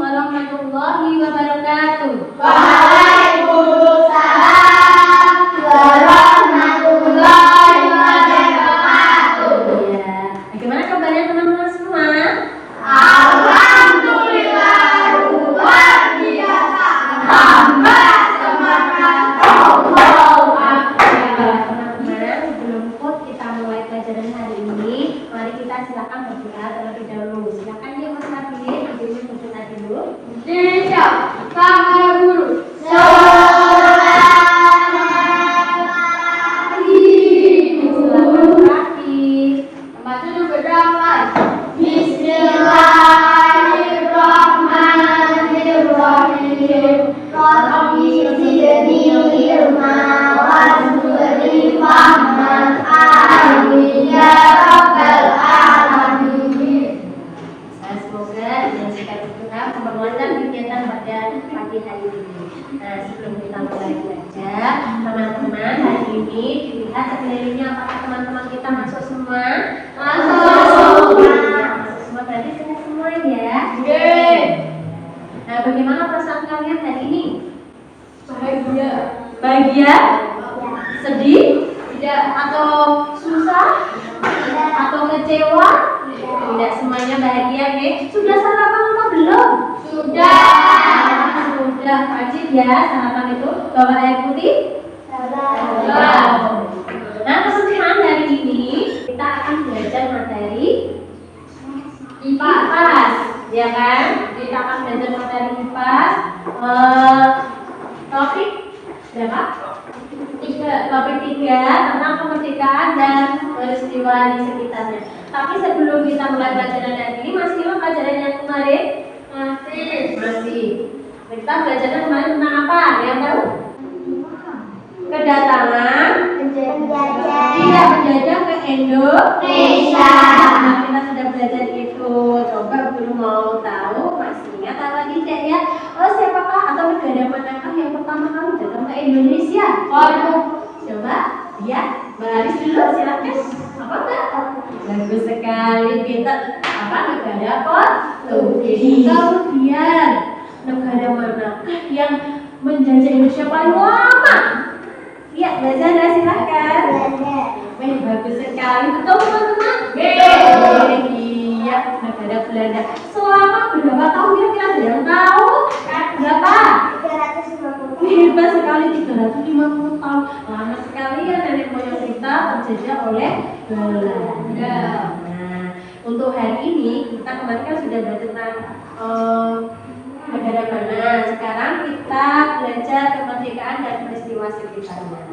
warahmatullahi wabarakatuh. Waalaikumsalam warahmatullahi wabarakatuh. Ya, bagaimana kabarnya teman-teman semua? Alhamdulillah luar biasa. Tambah semangat. Allahu Akbar. Teman-teman, sebelum kita mulai pelajaran hari ini, mari kita silakan berdoa terlebih dahulu. Silakan ya Mas Nabil, ibu berdoa dulu. Siap, Kang Guru. Teman-teman, hari ini dilihat sekelilingnya apakah teman-teman kita masuk semua? Masuk. Masuk semua, berarti senang semua ya? Nah, bagaimana perasaan kalian hari ini? Bahagia. Bahagia? Sedih? Tidak. Atau susah? Atau kecewa? Tidak, semuanya bahagia ya? Sudah sarapan apa belum? Sudah. Sudah, wajib ya sarapan itu. Bawa air putih? Sudah. Nah, teman-teman, hari ini kita akan belajar materi IPAS, ya kan? Kita akan belajar materi IPAS. Topik berapa? Topik 3 tentang kemerdekaan dan peristiwa di sekitarnya. Tapi sebelum kita mulai pelajaran hari ini, masih ingat pelajaran yang kemarin? Masih. Kita belajarnya kemarin tentang apa? Yang tahu? Kedatangan tidak menjajah ke Indonesia. Nah, kita sudah belajar itu. Coba belum mau tahu, masih ingat apa tidak ya? Oh, siapakah atau negara manakah yang pertama kali datang ke Indonesia? Coba lihat, baris dulu silakan. Apa enggak? Bagus sekali, kita apa negara Portugis. Kemudian negara manakah yang menjajah Indonesia paling lama? Iya, belajar ya, silahkan. Bagus sekali, betul teman-teman? Iya, negara Belanda. Selama berapa tahun kira-kira ada yang tahu? Berapa? 350. Hebat sekali, 350 tahun. Lama sekali ya nenek moyang kita terjajah oleh Belanda. Nah, untuk hari ini kita kemarin kan sudah belajar tentang negara mana. Sekarang kita belajar kemerdekaan dan peristiwa sekitarnya.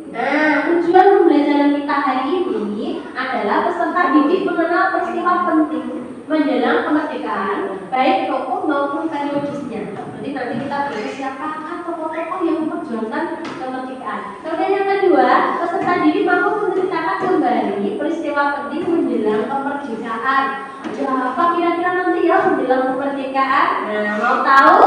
Nah, tujuan pembelajaran kita hari ini adalah peserta didik mengenal peristiwa penting menjelang kemerdekaan, baik tokoh maupun periodisnya. Jadi nanti kita belajar siapakah tokoh-tokoh yang memperjuangkan kemerdekaan. Kemudian yang kedua, peserta didik mampu menceritakan kembali peristiwa penting menjelang kemerdekaan. Apa kira-kira nanti ya menjelang kemerdekaan? Nah, mau tahu?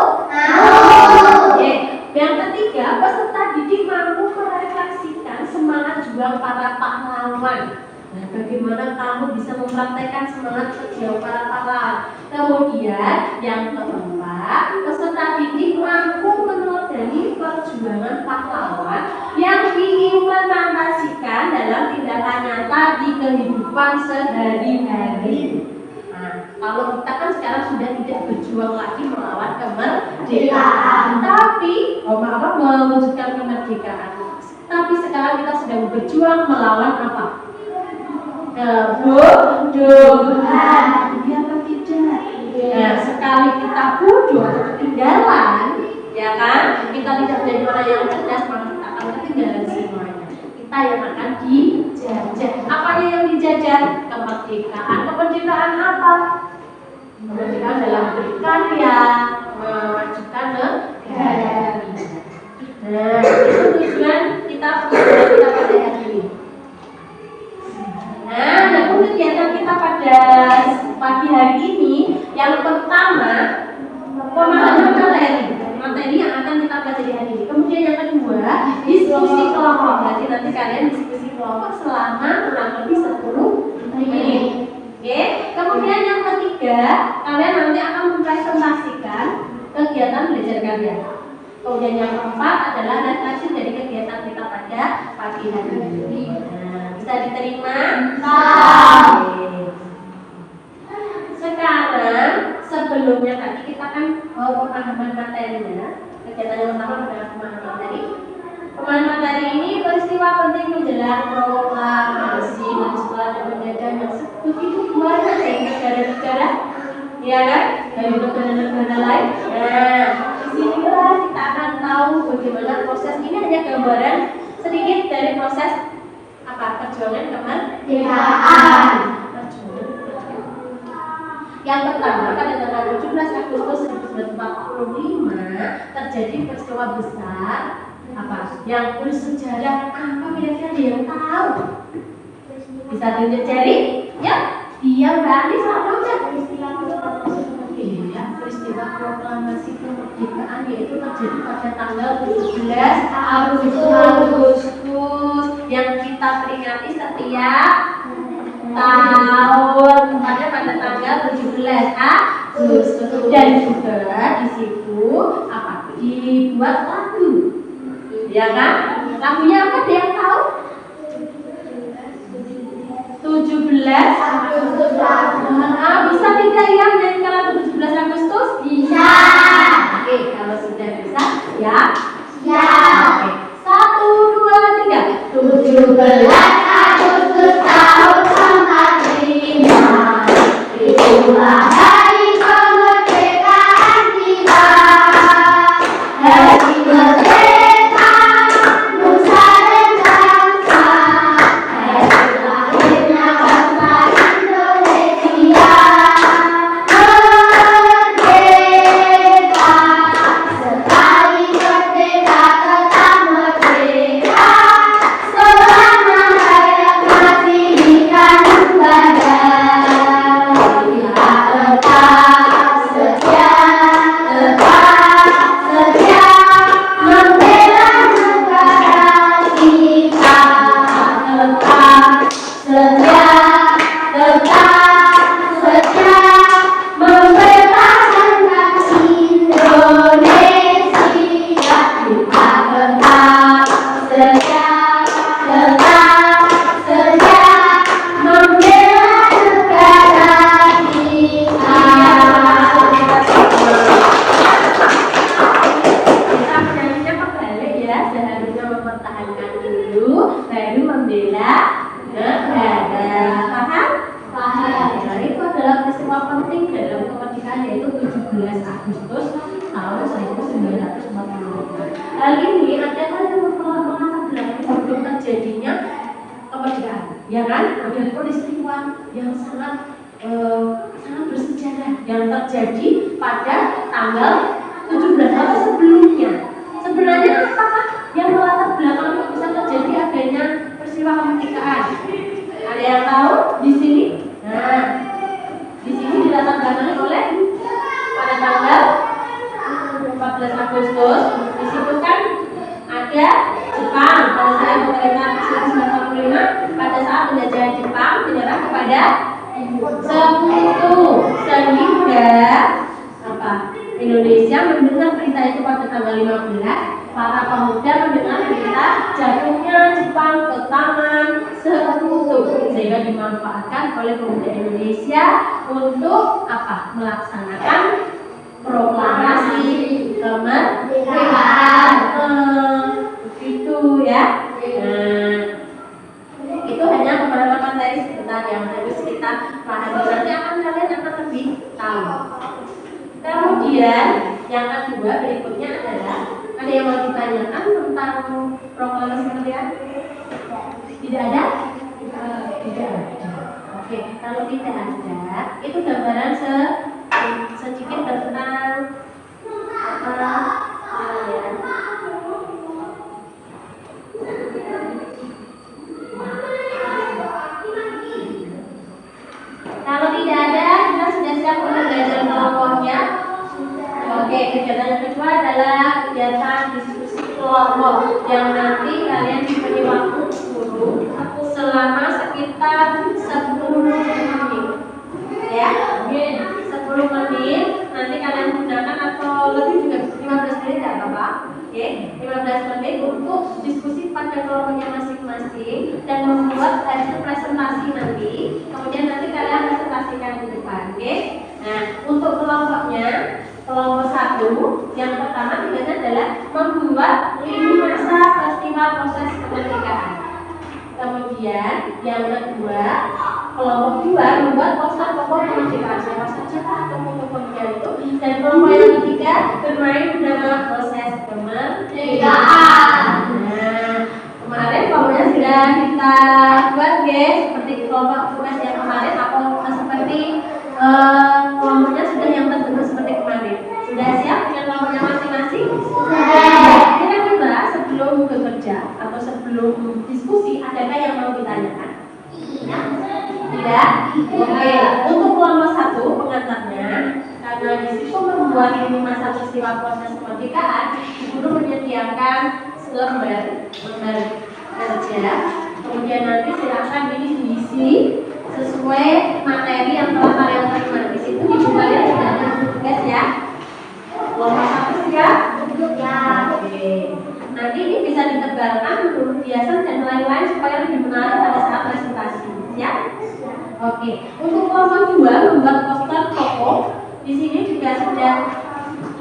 Oke. Yang ketiga, peserta didik mampu merefleksikan semangat juang para pahlawan. Nah, bagaimana kamu bisa mempraktekkan semangat berjuang para pahlawan? Kemudian yang keempat, peserta didik mampu meneladani perjuangan pahlawan yang diimplementasikan dalam tindakan nyata di kehidupan sehari-hari. Kalau kita kan sekarang sudah tidak berjuang lagi melawan kemerdekaan, tapi mewujudkan kemerdekaan. Tapi sekarang kita sedang berjuang melawan apa? Kebodohan. Ya apa tidak? Nah, sekali kita bodoh atau ketinggalan, ya kan? Kita tidak menjadi orang yang cerdas, maka kita akan ketinggalan semuanya. Kita yang akan dijajah. Apa yang dijajah? Kemerdekaan. Kemerdekaan apa? Kemerdekaan dalam berkarya, memajukan negara. Nah, itu tujuan kita pada hari ini. Nah, namun kegiatan kita pada pagi hari ini yang pertama pemahaman materi yang akan kita pelajari hari ini. Kemudian yang kedua diskusi kelompok. Jadi nanti kalian diskusi kelompok selama kurang lebih 10 menit. Oke. Kemudian yang ketiga ketiga, kalian nanti akan mempresentasikan kegiatan belajar kalian. Kemudian yang keempat adalah refleksi dari kegiatan kita pada pagi hari ini. Nah, bisa diterima? Oke. Sekarang sebelumnya tadi kita kan pemahaman materinya. Kegiatan yang pertama adalah pemahaman materi. Pemahaman materi ini peristiwa penting menjelang proklamasi dan setelah penjajahan yang begitu banyak dari negara-negara, ya kan? Dari negara-negara lain. Nah, disinilah kita akan tahu bagaimana proses ini, hanya gambaran sedikit dari proses perjuangan kemerdekaan. Yang pertama, pada tanggal 17 Agustus 1945 terjadi peristiwa besar yang bersejarah. Apa kira-kira dia yang tahu? Bisa tunjuk jari? Ya, dia berani sama aja. Iya, peristiwa proklamasi kemerdekaan yaitu terjadi pada tanggal 17 Agustus yang kita peringati setiap tahun pada tanggal 17 Agustus. Dan juga di situ dibuat lagu, ya kan? Lagunya apa dia yang tahu? 17 Agustus. Bisa tidak ya menyanyikan lagu 17 Agustus? Bisa. Oke, kalau sudah bisa, ya. Ya. Oke. 1, 2, 3. 17 Agustus tahun 45. Itulah hari kemerdekaan kita. Hari merdeka nusa dan bangsa. Hari lahirnya bangsa Indonesia. Merdeka, sekali merdeka tetap merdeka. Selama rakyat masih dikandung ya kan, ada peristiwa yang sangat bersejarah yang terjadi pada tanggal 17 atau sebelumnya. Sebenarnya apakah yang melatar belakang bisa terjadi adanya peristiwa kemerdekaan? Ada yang tahu di sini? Nah, di sini dilatar belakangi oleh pada tanggal 14 Agustus disebutkan ada Jepang pada saat pemerintahan 1945, pada saat penjajahan Jepang menyerah kepada Sekutu, sehingga Indonesia mendengar berita itu pada tanggal 15. Para pemuda mendengar berita jatuhnya Jepang ke tangan Sekutu, sehingga dimanfaatkan oleh pemuda Indonesia untuk melaksanakan proklamasi kemerdekaan. Begitu ya. Itu hanya pemahaman materi sebentar yang harus kita pahami. Nanti kalian akan lebih tahu. Kemudian yang kedua berikutnya adalah, ada yang mau ditanyakan tentang proklamasi kemerdekaan? Tidak ada? Tidak ada. Oke, kalau tidak ada, itu gambaran sedikit tentang kalau tidak ada, kita sudah siap untuk belajar kelompoknya. Oke, kegiatan yang kedua adalah kegiatan diskusi kelompok yang nanti kalian diberi waktu selama sekitar 10 menit. Ya, 10 menit nanti kalian gunakan atau lebih juga 15 menit tidak apa-apa. Oke, 15 menit untuk diskusi pada kelompoknya masing-masing dan membuat hasil presentasi nanti. Kemudian nanti kalian presentasikan di depan. Oke. Nah, untuk kelompoknya, kelompok 1 yang pertama tugasnya adalah membuat lini masa peristiwa proses kemerdekaan. Kemudian yang kedua, kelompok 2 membuat poster tokoh kemerdekaan. Siapa saja tokoh-tokohnya itu. Dan kelompok yang ketiga bermain dalam proses kemerdekaan. Nah, kemarin kelompoknya sudah kita buat guys, seperti kelompok tugas yang kemarin atau seperti kelompoknya sudah yang terbentuk seperti kemarin. Sudah siap dengan kelompoknya masing-masing? Sudah. Kira-kira sebelum bekerja atau sebelum diskusi, adakah yang mau ditanyakan? Tidak? Oke. Untuk kelompok 1 pengantarnya, karena di situ membuat ini masa peristiwa proses kemerdekaan, guru menyediakan selembar kerja. Kemudian nanti silakan ini diisi sesuai materi yang telah kalian terima. Di situ ibu kalian sudah ada tugas ya. Kelompok 1 siap? Ya. Oke. Nanti ini bisa ditebalkan menurut hiasan dan lain-lain supaya lebih menarik pada saat presentasi. Siap? Oke. Untuk kelompok 2 membuat poster tokoh. Di sini juga sudah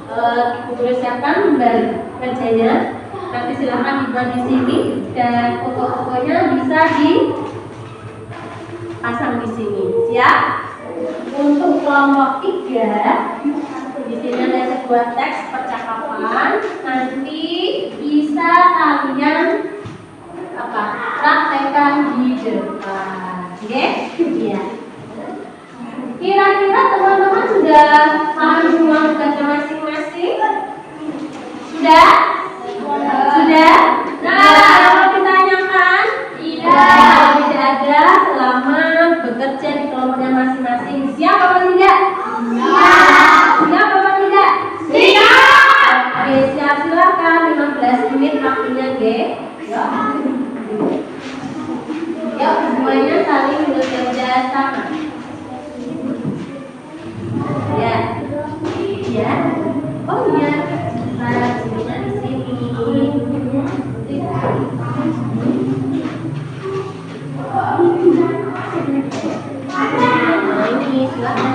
Ibu siapkan lembar kerjanya. Nanti silakan dibuat di sini dan foto-fotonya bisa dipasang di sini. Siap? Untuk kelompok 3 di sini ada sebuah teks percakapan. Nanti bisa kalian praktekkan di depan. Oke? Iya. Kira-kira teman-teman sudah paham semua tugasnya masing-masing? Sudah? Sudah? Kalau ditanyakan? Tidak. Tidak ada, selamat bekerja di kelompoknya masing-masing. Siap apa tidak? Siap. Siap apa tidak? Siap. Oke, siap, silakan 15 menit waktunya, Ge. Yuk, semuanya saling bekerja sama. Ya. Ya. Oh iya. Nah, sebenarnya di sini. Nah, ini silakan.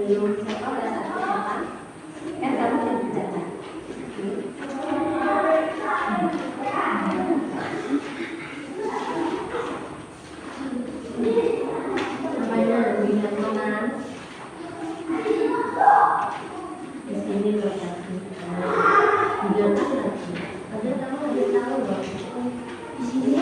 belum siapa pada saat persiapan kamu yang bicara. Namanya bidang mana? Di sini loh tadi. Bidang apa? Ada kamu ada tahu loh. Di sini.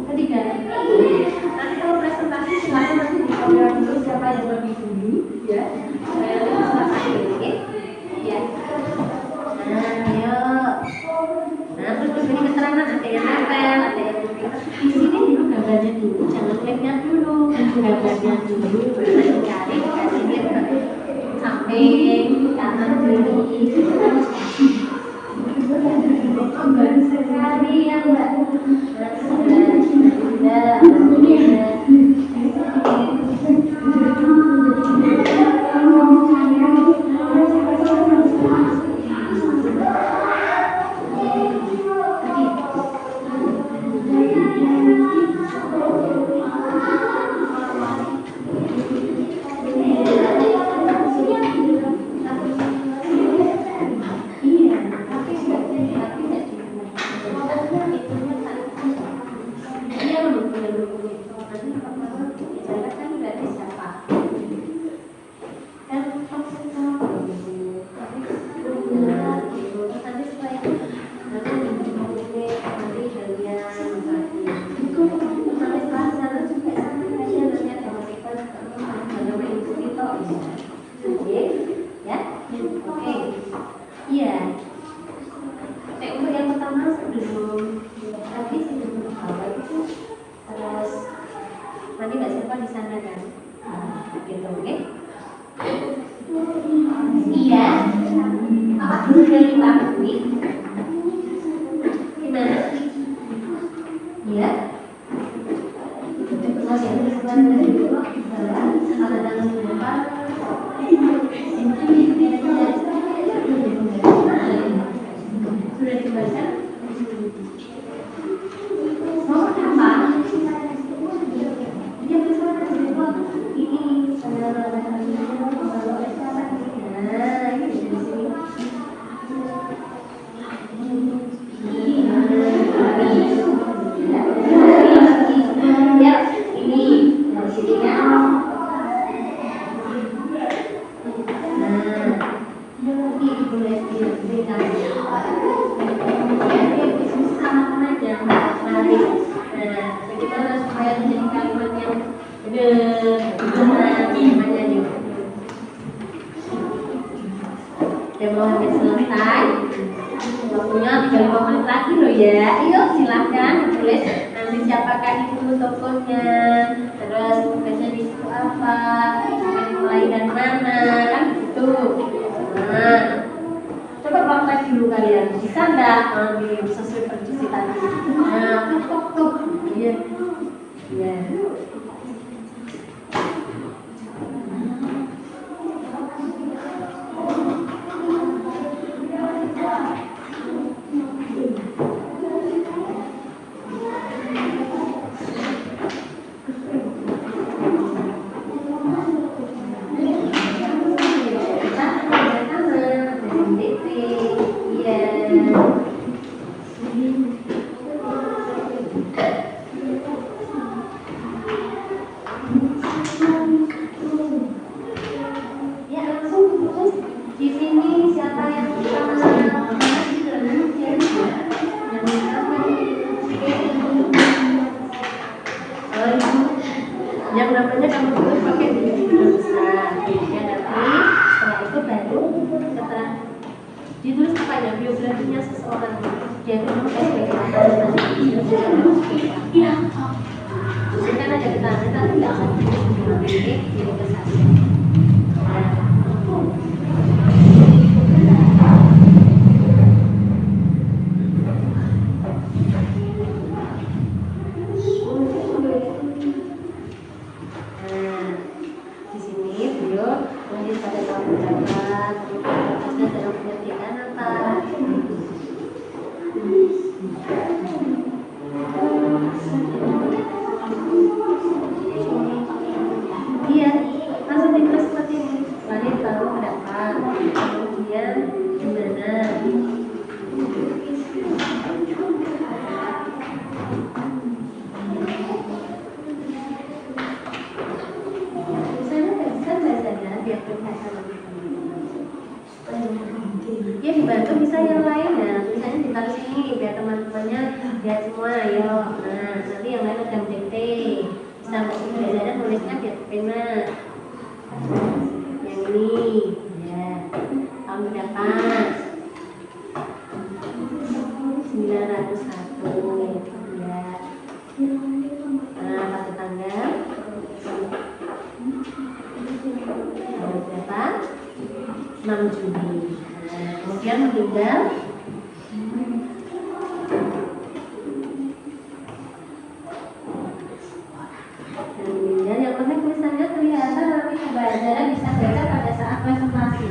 Ketiga, nanti kalau presentasi silakan nanti di folder dulu siapa yang lebih dulu ya. Oke. Ya. Nah, ayo. Nah, terus beri keterangan ada yang nempel, ada yang di sini dulu gambarnya dulu, jangan klaimnya dulu, gambarnya dulu, baru dicari dikasih dia ke samping kanan kiri. Baru sekali ya Mbak. Sudah. Nanti nggak simpan di sana kan, gitu, oke? Iya. Apa dulu dari Pak Budi? Gimana? Iya. Masih ada kesempatan dari dulu. Ada tanggal berapa? Sudah dibaca? Mau apa? Udah mau hampir selesai. Waktunya 35 menit lagi loh ya. Ayo silahkan tulis nanti siapakah itu tokohnya, terus tugasnya di situ apa, mulai dari mana, kan gitu. Nah, coba praktek dulu kalian. Bisa nggak sesuai prediksi tadi? Nah, tuh. Iya. Iya. Yang namanya kamu tulis pakai ditulis besar, ya nanti setelah itu baru setelah ditulis apa ya biografinya seseorang dia itu sebagai apa nanti iya kan ada keterangan tapi nggak akan jadi besar. Iya, langsung ditulis seperti ini. Lalu tahu berapa, kemudian gimana. Misalnya nggak bisa bahasanya biar kelihatan lebih. Ya dibantu bisa yang lain ya, misalnya ditaruh sini biar teman-temannya lihat semua, ayo. Nah, nanti yang lain ada dikte. Bisa belajarnya tulisnya biar pena. Juni. Nah, kemudian meninggal yang mana tulisannya kelihatan, tapi pembelajaran bisa baca pada saat presentasi.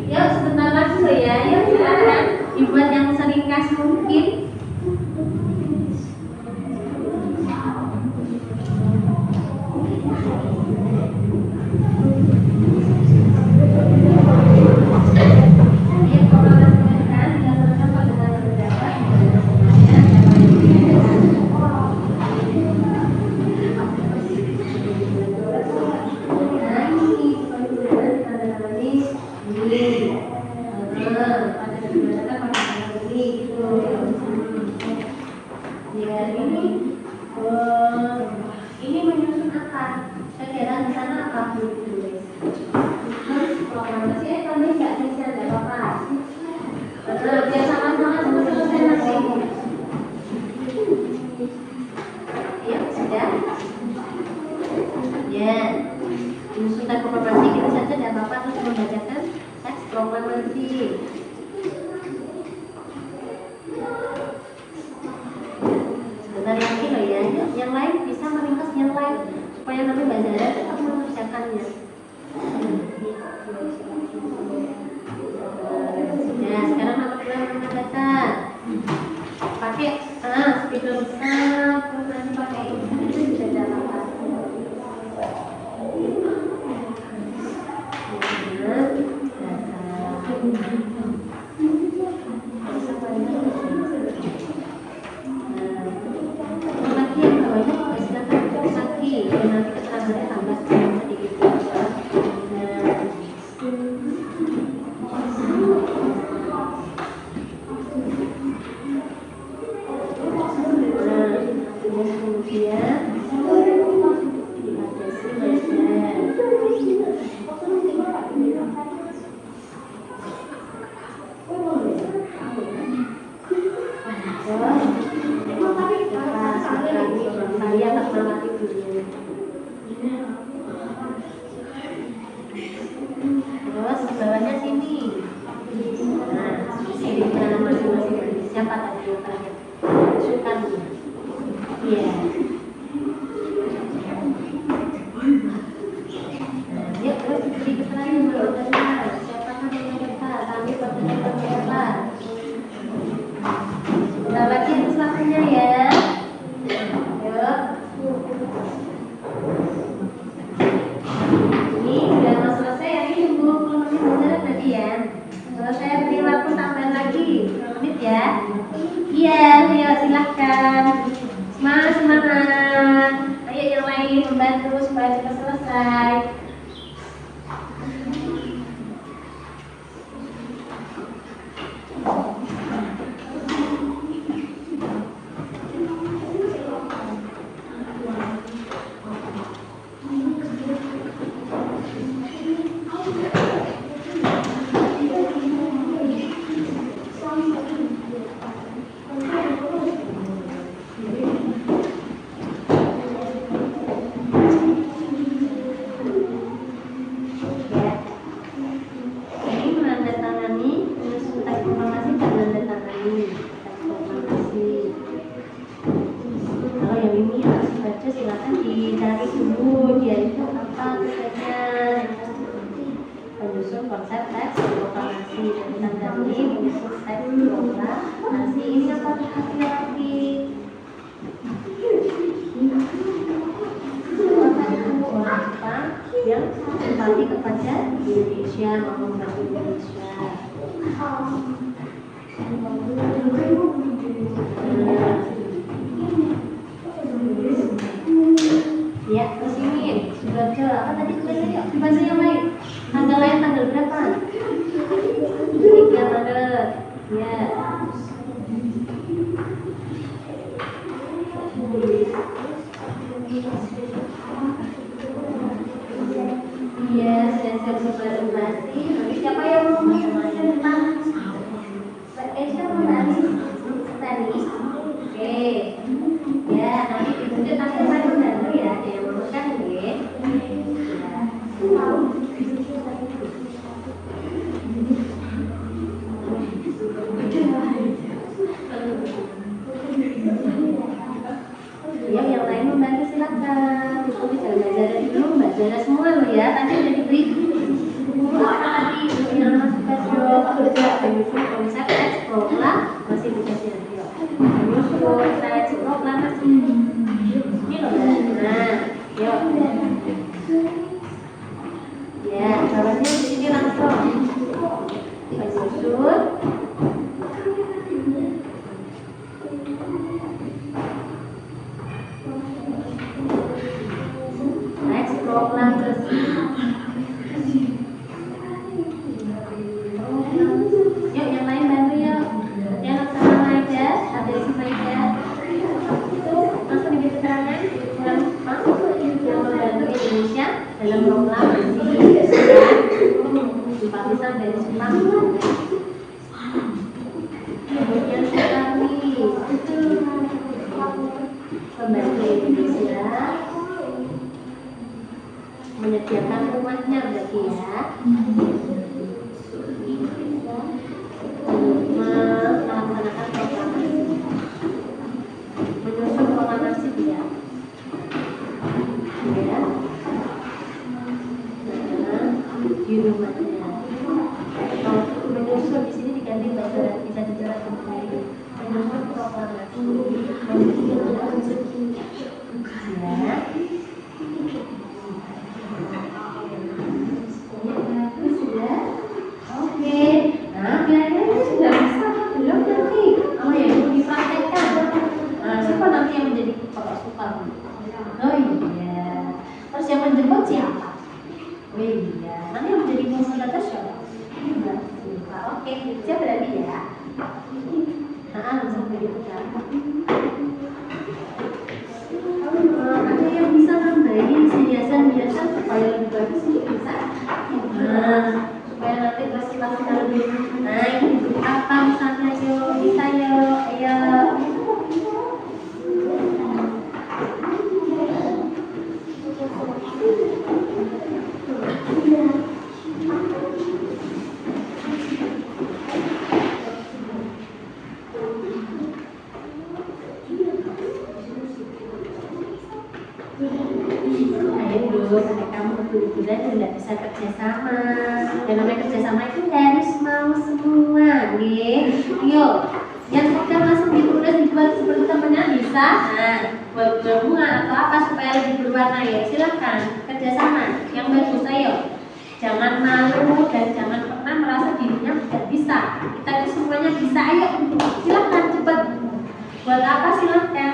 Ya sebentar lagi loh ya, ya silakan dibuat yang seringkas mungkin. Ini menyusun apa? Saya kira di sana apa ditulis? Masih kami nggak bisa ada apa-apa. Biar sama-sama selesai nanti. Ya sudah. Ya. Menyusun teks proklamasi kita saja tidak apa-apa, terus membacakan teks proklamasi. Sebentar lagi loh ya, yang lain bisa meringkas yang lain supaya nanti Mbak Zara tetap mengerjakannya. Nah, sekarang nama data pakai speaker besar, terus nanti pakai ini bisa jalan. Terus bawahnya sini. Nah, sini mana masing-masing. Siapa tadi yang terakhir? Sukan. Iya. Nah, dia terus beri keterangan bahwa siapa namanya kita, kami bertanya siapa. Nah, lagi selanjutnya ya. Yuk. Ini sudah mau selesai ya, ini 20 menit beneran tadi ya. Kalau saya beri waktu tambahan lagi 2 menit ya. Iya, ayo silahkan. Semangat. Ayo yang lain membantu supaya cepat selesai. Silakan dicari dulu dia itu apa tugasnya, penyusun konsep teks proklamasi dan tandani penyusun teks proklamasi. Ini apa laki-laki orang Jepang yang simpati kepada Indonesia maupun bagi Indonesia. Ya, terus ini sudah apa tadi bahasa yang lain? Tanggal lain tanggal berapa? 3 Maret. Ya. Iya, saya presentasi. Nanti siapa yang mau presentasi tentang? Siapa tadi? Tadi. Oke. Ya, nanti ditunjuk nanti saya bantu ya. Ada yang mau kan ya? beres semua loh ya. Tadi udah diberi apa tadi yang masukkan kerja menyusul bisa teks program masih dikasih nanti yuk. Menyusul teks program masih ini loh. Nah, yuk. Ya, caranya di sini langsung menyusul. Teks program resmi. Yuk yang lain bantu yuk. Yang sama Maida, ada si Maida. Itu langsung diberi keterangan yang membantu Indonesia dalam program simpatisan dari Jepang. Kemudian kami membantu Indonesia menyediakan rumahnya berarti ya. Melaksanakan proklamasi, menyusun proklamasi ya. Ya. Di rumahnya. Kalau menyusun di sini diganti bahasa bisa dijelaskan kembali. Menyusun proklamasi, ya. Oke, nah kira-kira sudah bisa belum nanti? Oh ya, itu dipraktekkan. Nah, siapa nanti yang menjadi kepala sukan? Oh iya. Terus yang menjemput siapa? Oh iya. Nanti yang menjadi fasilitator siapa? Oke, siapa berarti ya? Nah, sampai gitu kan. Ada yang bisa memberi hiasan-hiasan supaya lebih bagus ini bisa. Nah, supaya nanti presentasinya lebih naik. Apa misalnya yuk, bisa yuk, ayo. Kamu guru-guruan tidak bisa kerjasama. Yang namanya kerjasama itu harus mau semua, Yuk, yang sudah langsung ditulis dibuat seperti temannya bisa. Nah, buat bunga atau apa supaya lebih berwarna ya. Silakan kerjasama yang bagus, ayo. Jangan malu dan jangan pernah merasa dirinya tidak bisa. Kita itu semuanya bisa, ayo. Silakan cepat. Buat apa silakan.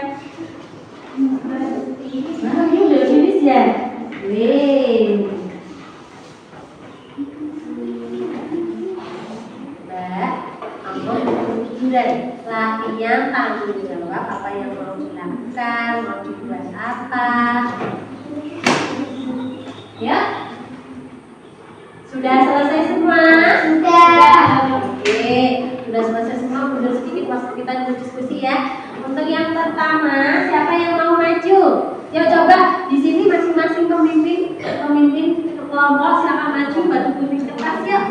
Nah, ini udah tulis ya. Latihan tanggung jawab apa yang mau dilakukan, mau dibuat apa. Ya? Sudah selesai semua? Sudah. Oke, sudah selesai semua. Mundur sedikit waktu kita berdiskusi ya. Untuk yang pertama, siapa yang mau maju? Yuk coba di sini masing-masing pemimpin kelompok silakan maju batu gunting kertas yuk.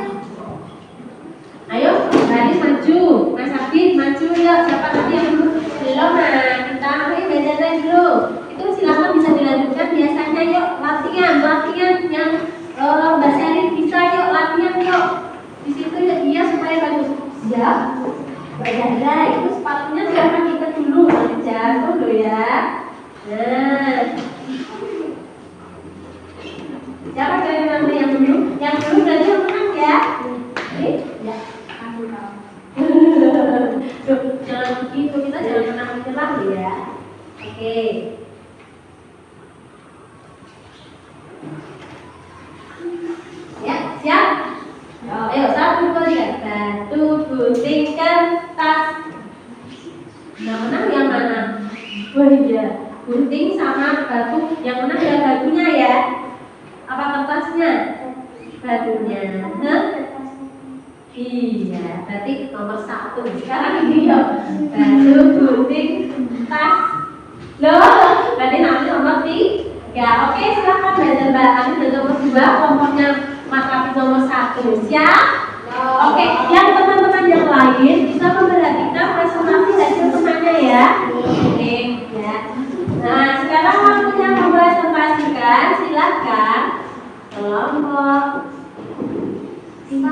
Ayo, Haris maju, Mas Abid maju yuk. Siapa tadi yang belum? Nah, kita belajar dulu. Itu silakan bisa dilanjutkan biasanya yuk. Latihan yang Mbak Seri bisa yuk latihan yuk. Di situ ya dia supaya bagus. Siap. Belajar itu sepatunya silakan kita dulu belajar dulu ya. Nah, siapa dari nanti yang dulu? Yang dulu berarti yang menang ya. Ya. Duh, jangan begitu, kita jangan menang menyerah ya. Oke. Ya, siap? Ayo, 1, 2, 3. Batu gunting kertas. Yang menang yang mana? Oh iya, gunting sama batu. Yang menang ya batunya ya. Apa kertasnya? Batunya. Iya, berarti nomor 1. Sekarang ini yuk. Batu gunting kertas. Loh, berarti nanti nomor 3. Oke, silakan belajar bareng dan nomor 2. Kelompoknya Mas Rafi nomor 1. Siap? Oke, yang teman-teman yang lain bisa memperhatikan presentasi hasil temannya ya. Oke, ya. Nah, sekarang waktunya mempresentasikan. Silakan kelompok 1.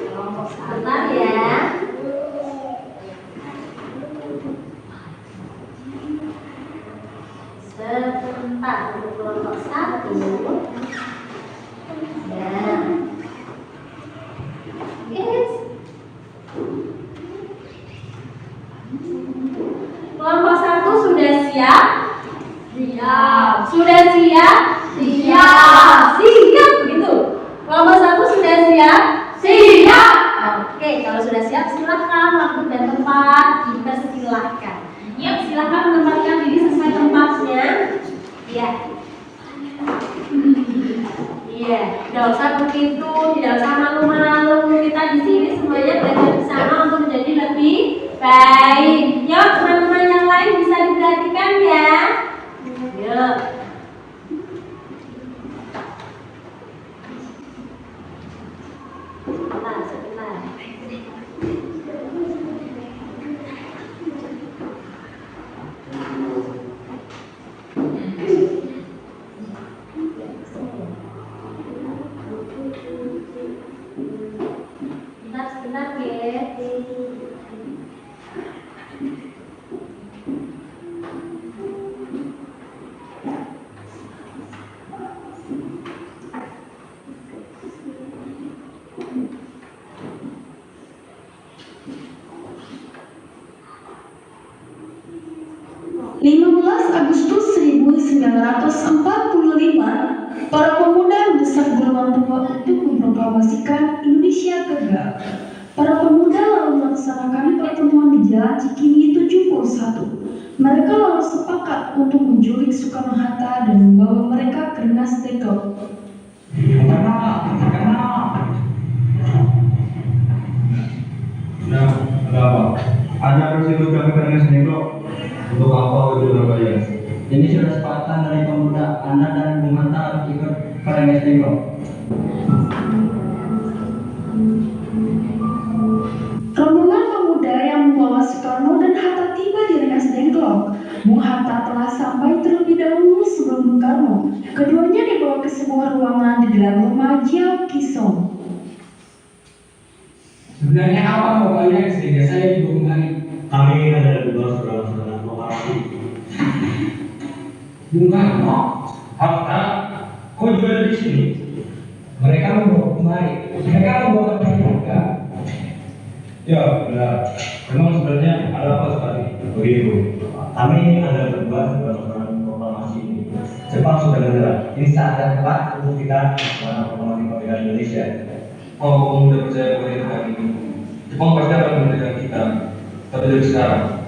Kelompok sebentar ya. Sebentar untuk kelompok 1. Ya. Yes. Kelompok 1 sudah siap? Siap. Sudah siap? Siap. Siap begitu. Kelompok 1 sudah siap? Siap. Oke, kalau sudah siap silakan waktu dan tempat dipersilahkan. Yuk, silakan menempatkan diri sesuai tempatnya. Iya. Iya, tidak usah begitu, tidak usah malu-malu. Kita di sini semuanya belajar bersama untuk menjadi lebih baik. Yuk, teman-teman yang lain bisa diperhatikan ya. Yuk. Sebentar. Sebentar ya. Agustus 1945, para pemuda mendesak golongan tua untuk memproklamasikan Indonesia gagal. Para pemuda lalu melaksanakan pertemuan di Jalan Cikini 71. Mereka lalu sepakat untuk menculik Soekarno-Hatta dan membawa mereka ke Rengas Dengklok. Nah, ada apa? Ada presiden kami ke Rengas Dengklok. Untuk apa itu Surabaya? Ini sudah sepatah dari pemuda. Anda dan Bung Hatta harus ikut ke Rengas Dengklok. Rombongan pemuda yang membawa Soekarno dan Hatta tiba di Rengas Dengklok. Bung Hatta telah sampai terlebih dahulu sebelum Bung Karno. Keduanya dibawa ke sebuah ruangan di dalam rumah Jiao Kisong. Sebenarnya apa mau kalian sehingga saya juga kembali? Kami adalah dua saudara-saudara lokasi. Bung Karno, Hatta, kau juga ada di sini? mereka membawa kembali. Mereka membawa kembali juga. Ya, benar. Memang sebenarnya ada apa sekali? Begitu. Kami adalah berdua saudara-saudara proklamasi ini. Jepang sudah menyerah. Ini saat yang tepat untuk kita melaksanakan proklamasi kemerdekaan Indonesia. Oh, kamu sudah percaya kemerdekaan ini? Jepang pasti akan memerdekakan kita. Tapi dari sekarang,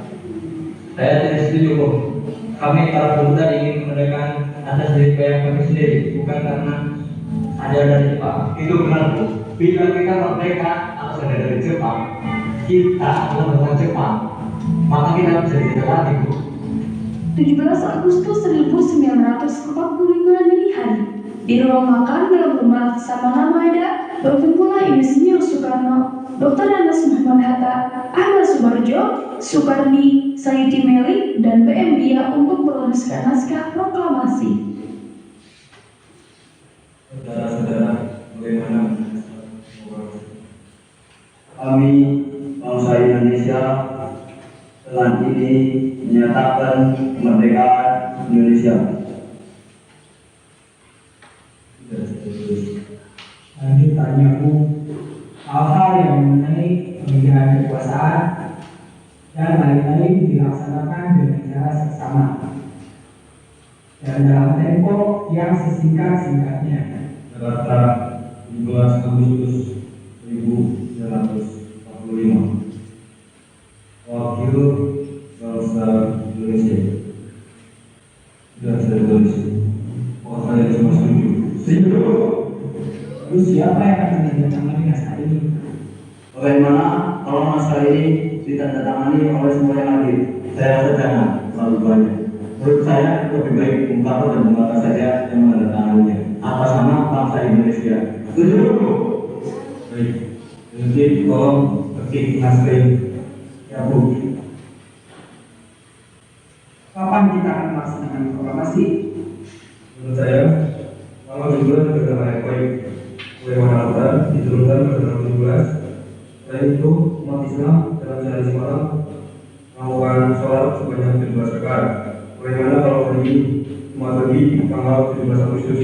Saya tidak setuju, Bung. Kami para pemuda ingin memerdekakan atas diri kami sendiri, bukan karena ada dari Jepang. itu benar, Bu. Bila kita merdeka atas ada dari Jepang, kita adalah bukan Jepang. Maka kita bisa dijaga lagi, Bu. 17 Agustus 1945 dini hari, di ruang makan dalam rumah Laksamana Maeda berkumpullah Insinyur Soekarno, Dr. Andes Muhammad Hatta, Ahmad Subarjo, Soekardi, Sayuti Melik, dan BM Bia untuk merumuskan naskah proklamasi. Saudara-saudara, bagaimana? Kami bangsa Indonesia telah ini menyatakan kemerdekaan Indonesia. Lanjut tanyaku, hal-hal yang mengenai pemilihan kekuasaan dan lain-lain dilaksanakan dengan cara seksama dan dalam tempo yang sesingkat-singkatnya. Jakarta 17 Agustus 1945. Wakil bangsa Indonesia. Sudah saya tulis. Oh, saya cuma setuju. Setuju. Lalu siapa yang akan menandatangani naskah ini? Bagaimana kalau naskah ini ditandatangani oleh semua yang hadir? Saya rasa jangan terlalu banyak. Menurut saya lebih baik Bung Karno dan Bung Hatta saja yang menandatanganinya atas nama bangsa Indonesia. Setuju? Baik. Jadi tolong ketik naskah ini. Ya, Bu. Kapan kita akan melaksanakan proklamasi? Menurut saya, nama juga berdasarkan ayat baik Bagaimana Al-Quran diturunkan pada tahun 17. Selain itu, umat Islam dalam sehari semalam melakukan sholat sebanyak 17 rakaat. Bagaimana kalau hari ini umat pergi tanggal 17 Agustus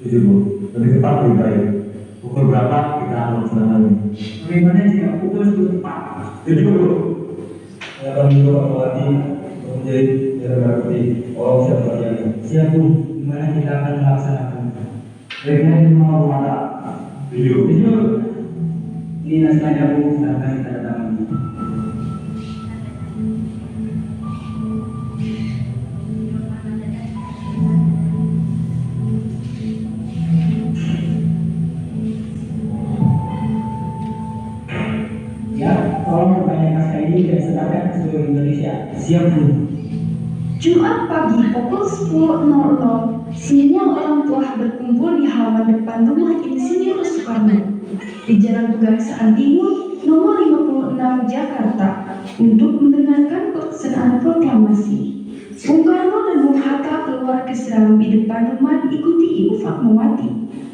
70? Lebih tepat lebih baik. Pukul berapa kita akan melaksanakannya? Bagaimana jika pukul 10 tepat? 70. Saya akan mencoba melatih untuk menjadi negara putih. Oh, siapa yang Siap Bu, gimana kita akan melaksanakan? Bagaimana di rumah mata? video? Ini naskahnya Bu, silahkan tanda tangan. Ya, tolong perpanjang naskah ini dan sebarkan ke seluruh Indonesia. Siap Bu. Jumat pagi pukul 10.00, sinyal orang tua berkumpul di halaman depan rumah Insinyur Soekarno di Jalan Pegangsaan Timur nomor 56 Jakarta untuk mendengarkan pelaksanaan proklamasi. Bung Karno dan Bung Hatta keluar ke seram di depan rumah diikuti Ibu Fatmawati.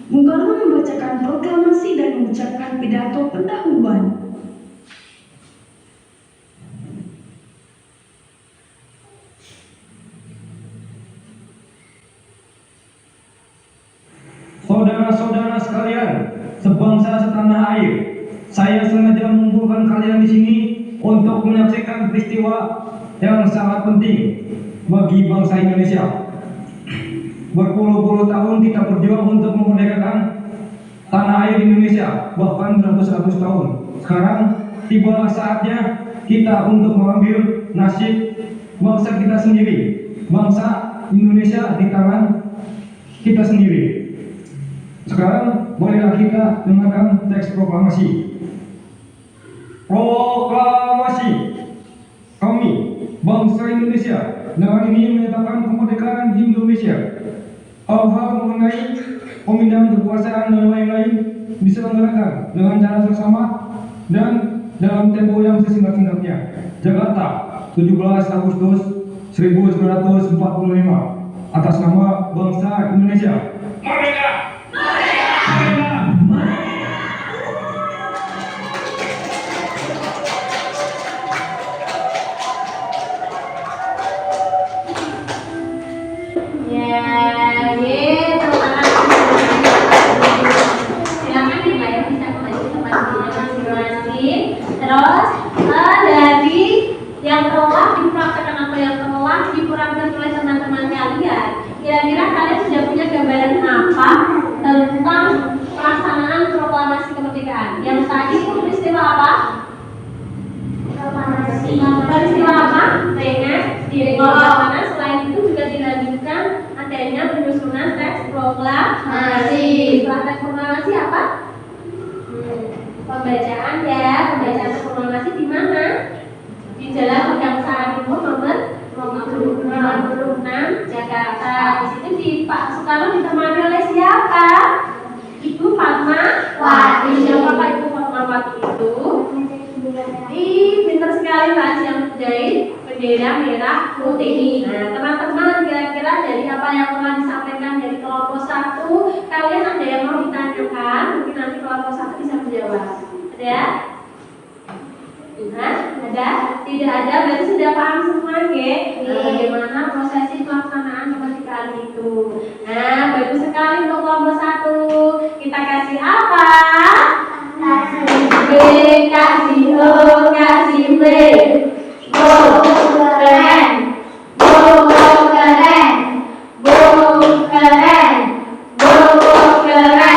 Bung Karno membacakan proklamasi dan mengucapkan pidato pendahuluan. Saudara-saudara sekalian, sebangsa setanah air, saya sengaja mengumpulkan kalian di sini untuk menyaksikan peristiwa yang sangat penting bagi bangsa Indonesia. Berpuluh-puluh tahun kita berjuang untuk memerdekakan tanah air Indonesia, bahkan beratus-ratus tahun. Sekarang tiba saatnya kita untuk mengambil nasib bangsa kita sendiri. Bangsa Indonesia di tangan kita sendiri. Sekarang bolehlah kita dengarkan teks proklamasi. Proklamasi. Kami, bangsa Indonesia, dengan ini menyatakan kemerdekaan Indonesia. Hal-hal mengenai pemindahan kekuasaan dan lain-lain diselenggarakan dengan cara seksama dan dalam tempo yang sesingkat-singkatnya. Jakarta, 17 Agustus 1945. Atas nama bangsa Indonesia. Merdeka! Terus dari yang telah dipraktekkan atau yang telah dipraktekkan oleh teman-teman kalian, kira-kira kalian sudah punya gambaran apa tentang pelaksanaan proklamasi kemerdekaan? Yang tadi itu peristiwa apa? Peristiwa apa? Rengas di mana selain itu juga dilanjutkan adanya penyusunan teks proklamasi. Setelah teks proklamasi apa? Pembacaan ya, pembacaan proklamasi di mana? Di Jalan Pegangsaan Timur nomor 56 Jakarta. Di situ di Pak Soekarno ditemani oleh siapa? Ibu Fatmawati. Siapa Pak Ibu Fatmawati itu? Pinter sekali Pak yang menjahit bendera merah putih. Nah, teman-teman kira-kira dari apa yang telah disampaikan dari kelompok 1, kalian ada yang mau ditanyakan? Mungkin nanti kelompok 1 bisa menjawab. Ada? Ada? Tidak ada, berarti sudah paham semua ya? Bagaimana prosesi pelaksanaan kemerdekaan itu. Nah, bagus sekali untuk kelompok 1. Kita kasih apa? B, kasih O, kasih B. Go, keren. Go, keren. Go, keren. Go, keren.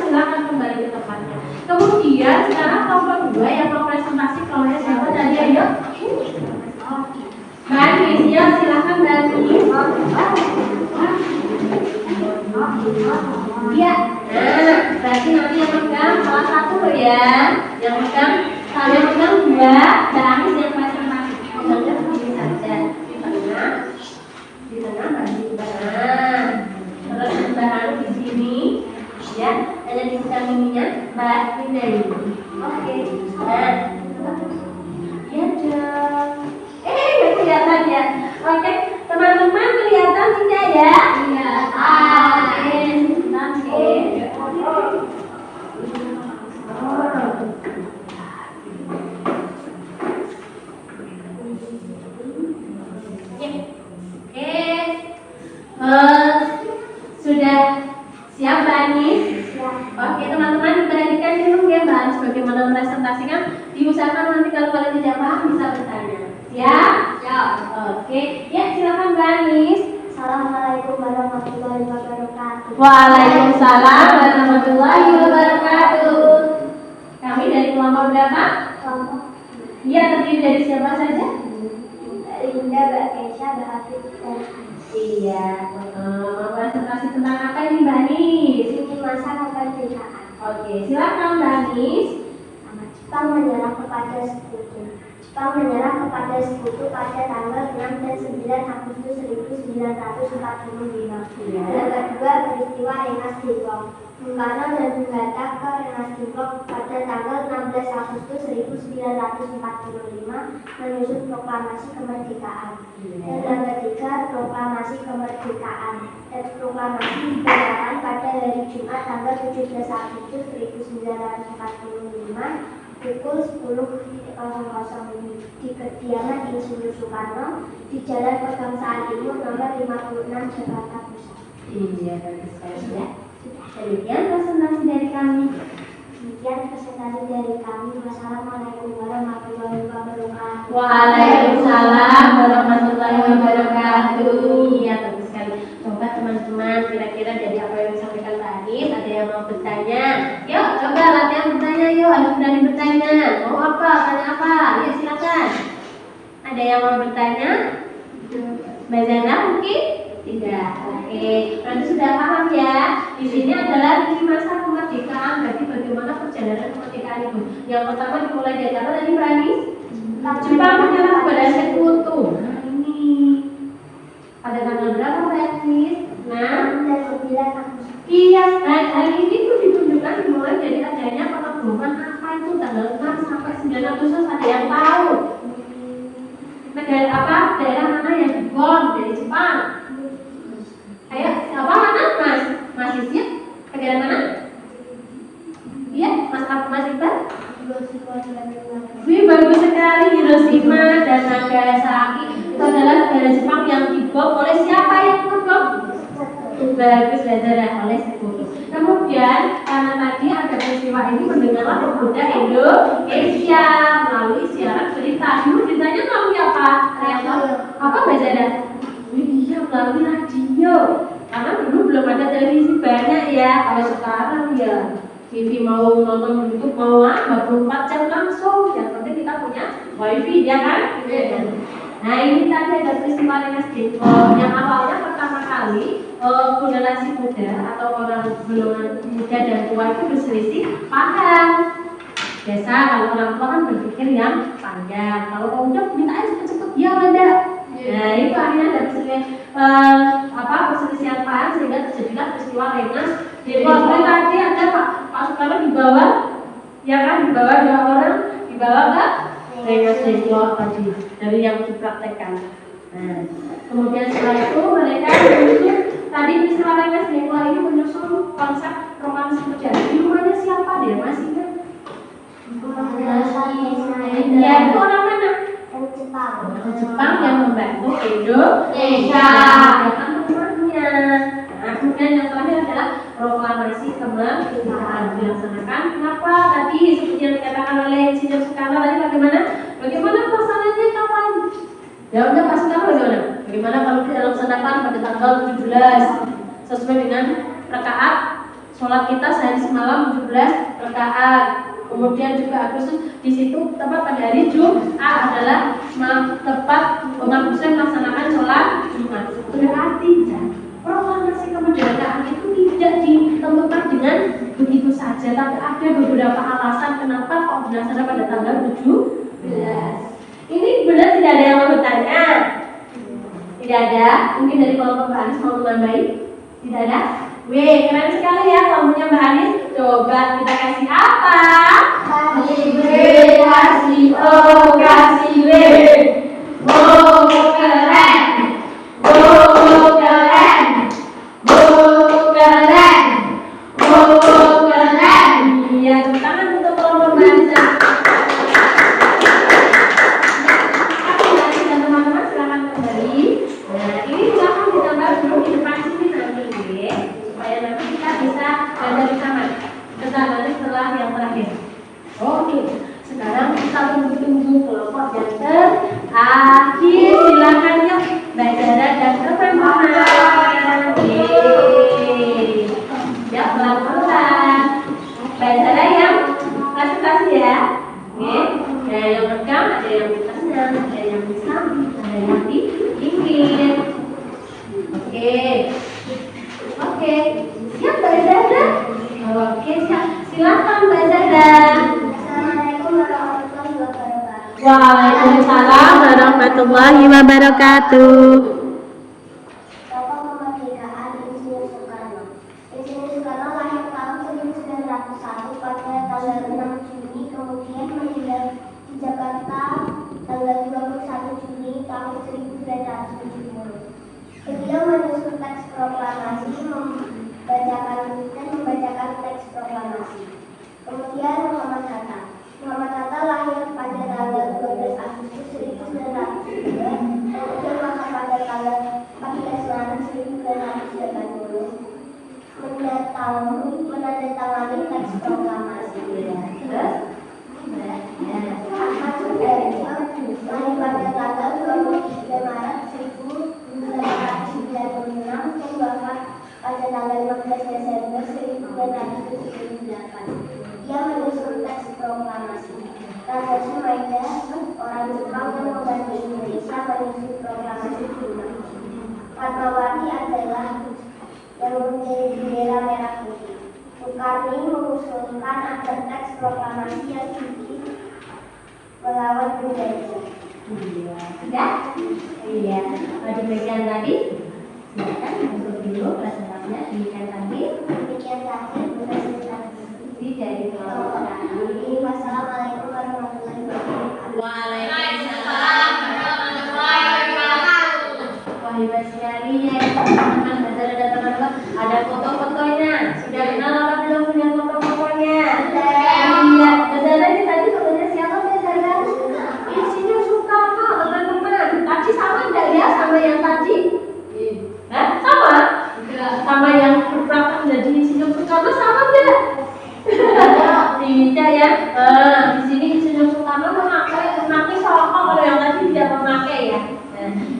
Silakan kembali ke tempatnya. Kemudian sekarang kelompok 2 yang mau presentasi kelompok siapa tadi, ayo. Mbak Anies, silakan Mbak Anies. Iya. Nah, berarti nanti yang megang salah satu loh ya. Yang megang, kalian megang 2, Mbak Anies yang presentasi. Megangnya begini saja. Di tengah, di tengah. Terus Mbak Anies di sini. Ya, hanya dibuka ininya, Mbak Hindari. Oke. Nah, ya dong. Nggak kelihatan ya. kalau tidak paham bisa bertanya. Ya? Ya. Oke. Ya, silakan Mbak Anis. Assalamualaikum warahmatullahi wabarakatuh. Waalaikumsalam warahmatullahi wabarakatuh. Kami dari kelompok berapa? Kelompok Iya, terdiri dari siapa saja? Linda, Mbak Kesha, Mbak Afif, dan Iya. Mau presentasi tentang apa ini Mbak Anis? ini masa kemerdekaan. Oke, silakan Mbak Anis. Jepang menyerah kepada sekutu. Jepang menyerah kepada sekutu pada tanggal 6 dan 9 Agustus 1945. Yang kedua, peristiwa Rengas Dengklok. Bung Karno dan Bung Hatta ke Rengas Dengklok pada tanggal 16 Agustus 1945 menyusun proklamasi kemerdekaan. Dan yang ketiga, proklamasi kemerdekaan. Dan proklamasi dibacakan pada hari Jumat tanggal 17 Agustus 1945 pukul 10.00 di kediaman Insinyur Soekarno di Jalan Pegangsaan Timur nomor 56 Jakarta Pusat. Iya, bagus sekali ya. Demikian presentasi dari kami. Demikian presentasi dari kami. Wassalamualaikum warahmatullahi wabarakatuh. Waalaikumsalam warahmatullahi wabarakatuh. Iya, bagus sekali. Coba teman-teman, kira-kira dari apa yang disampaikan Mbak Anis, ada yang mau bertanya? Yuk, coba latihan bertanya yuk. Harus berani bertanya. Mau apa? Tanya apa? Yuk, silakan. Ada yang mau bertanya? Mbak Zana mungkin? Tidak. Oke, berarti sudah paham ya. Di sini adalah lini masa kemerdekaan. Berarti bagaimana perjalanan kemerdekaan itu? Yang pertama dimulai dari apa tadi Mbak Anis? Jepang menyerah kepada sekutu. Nah ini pada tanggal berapa Mbak Anis? Nah, Dan 9 Agustus. iya. Hari ini tuh ditunjukkan dimulai dari adanya pengeboman apa itu tanggal 6 sampai 9 Agustus. Ada yang tahu? Negara apa? Daerah mana yang dibom dari Jepang? Ayo, siapa mana? Mas Isyik? Negara mana? Iya, Mas Iqbal? Wih, bagus sekali. Hiroshima dan Nagasaki itu adalah negara Jepang yang dibom oleh siapa yang ngebom? Bagus, belajar oleh sekutu. Kemudian karena tadi ada peristiwa ini mendengarlah pemuda Indonesia melalui siaran berita. Dulu beritanya melalui apa? Apa belajar? Iya, melalui radio. Karena dulu belum ada televisi banyak ya. Kalau sekarang ya TV mau nonton YouTube mau 24 jam langsung. Yang penting kita punya wifi ya kan? Nah ini tadi ada peristiwa Rengas Dengklok yang awalnya pertama kali generasi muda atau orang golongan muda dan tua itu berselisih paham. Biasa kalau orang tua kan berpikir yang panjang, kalau kaum muda minta aja cepet-cepet ya Wanda. Nah itu akhirnya ada perselisihan paham sehingga terjadilah peristiwa Rengas Dengklok. Tadi ada Pak Soekarno dibawa, ya kan dibawa 2 orang dibawa ke Rengas Dengklok tadi dari yang dipraktekkan. Nah kemudian setelah itu mereka menyusun tadi peristiwa Rengas Dengklok ini menyusun konsep proklamasi kemerdekaan. Di rumahnya siapa dia masih kan? Ya itu orang mana? Jepang. Orang Jepang yang membantu Indonesia. Ya kan rumahnya. Nah kemudian yang terakhir adalah proklamasi kemerdekaan dilaksanakan. Kenapa tadi seperti yang dikatakan oleh Insinyur Soekarno tadi bagaimana? Bagaimana pelaksanaannya kapan? Jawabnya Pak Soekarno bagaimana? Bagaimana kalau dilaksanakan pada tanggal 17 sesuai dengan rakaat sholat kita sehari semalam 17 rakaat. Kemudian juga Agustus di situ tepat pada hari Jumat adalah tepat umat Muslim melaksanakan sholat Jumat. Berarti proklamasi kemerdekaan itu tidak ditentukan dengan begitu saja, tapi ada beberapa alasan kenapa kok dilaksanakan pada tanggal 17. Ini benar tidak ada yang mau bertanya? Tidak ada? Mungkin dari kelompok Mbak Anis mau menambahi? Tidak ada? Wih, keren sekali ya kelompoknya Mbak Anis. Coba kita kasih apa? Kasih B, kasih O, kasih W. Oh, keren. Oh, keren. Oh, keren. Oh, keren. Iya, tepuk tangan untuk kelompok Mbak Anis. Dan teman-teman silakan kembali. Nah, ini silakan ditambah dulu di depan sini nanti ya, supaya nanti kita bisa belajar bersama. Nanti setelah yang terakhir. Oke, sekarang kita tunggu Akhir, silakan yuk Mbak Zara dan teman-teman. Ya, pelan-pelan. Mbak Zara yang kasih ya. Oke, ada yang rekam, ada yang tenang, ada yang bisa, ada yang diingat. Oke, siap Mbak Zara? Oke, siap. Silakan Mbak Zara. Assalamualaikum warahmatullahi wabarakatuh. Waalaikumsalam warahmatullahi wabarakatuh. Tokoh kemerdekaan Insinyur Soekarno. Insinyur Soekarno lahir tahun 1901 pada tanggal 6 Juni, kemudian meninggal di Jakarta tanggal 21 Juni tahun 1970. Beliau menyusun teks proklamasi, membacakan teks proklamasi. Kemudian Muhammad Hatta. Muhammad Hatta lahir pada tanggal 12 Agustus 1902, kemudian masa pada tanggal 14 Maret 1980, menandatangani teks proklamasi. Terus, Ahmad Sudarjo lahir pada tanggal 23 Maret 1996 dan wafat pada tanggal 15 Desember 1978. Ia menyusun teks proklamasi. Raja Sumaida, orang Jepang yang membantu Indonesia menyusun proklamasi Bima. Fatmawati adalah yang mempunyai bendera merah putih. Soekarno mengusulkan agar teks proklamasi yang tinggi melawan penjajah. Sudah? Iya. Demikian tadi. Silakan untuk dulu presentasinya. Demikian tadi. Demikian tadi presentasi Dari ini. Wassalamualaikum warahmatullahi wabarakatuh. Waalaikumsalam warahmatullahi wabarakatuh. Wah, hebat sekali ya teman-teman. Bazara dan teman-teman. Ada foto-fotonya. Sudah kenal apa belum punya foto-fotonya? Iya. Bazara ini tadi fotonya siapa Bazara? Insinyur Soekarno teman-teman. Tadi sama enggak ya sama yang tadi? Sama? Sama yang berpraktek menjadi Insinyur Soekarno sama enggak? Tidak ya. Di sini Insinyur Soekarno memakai sokok, kalau yang tadi tidak memakai ya.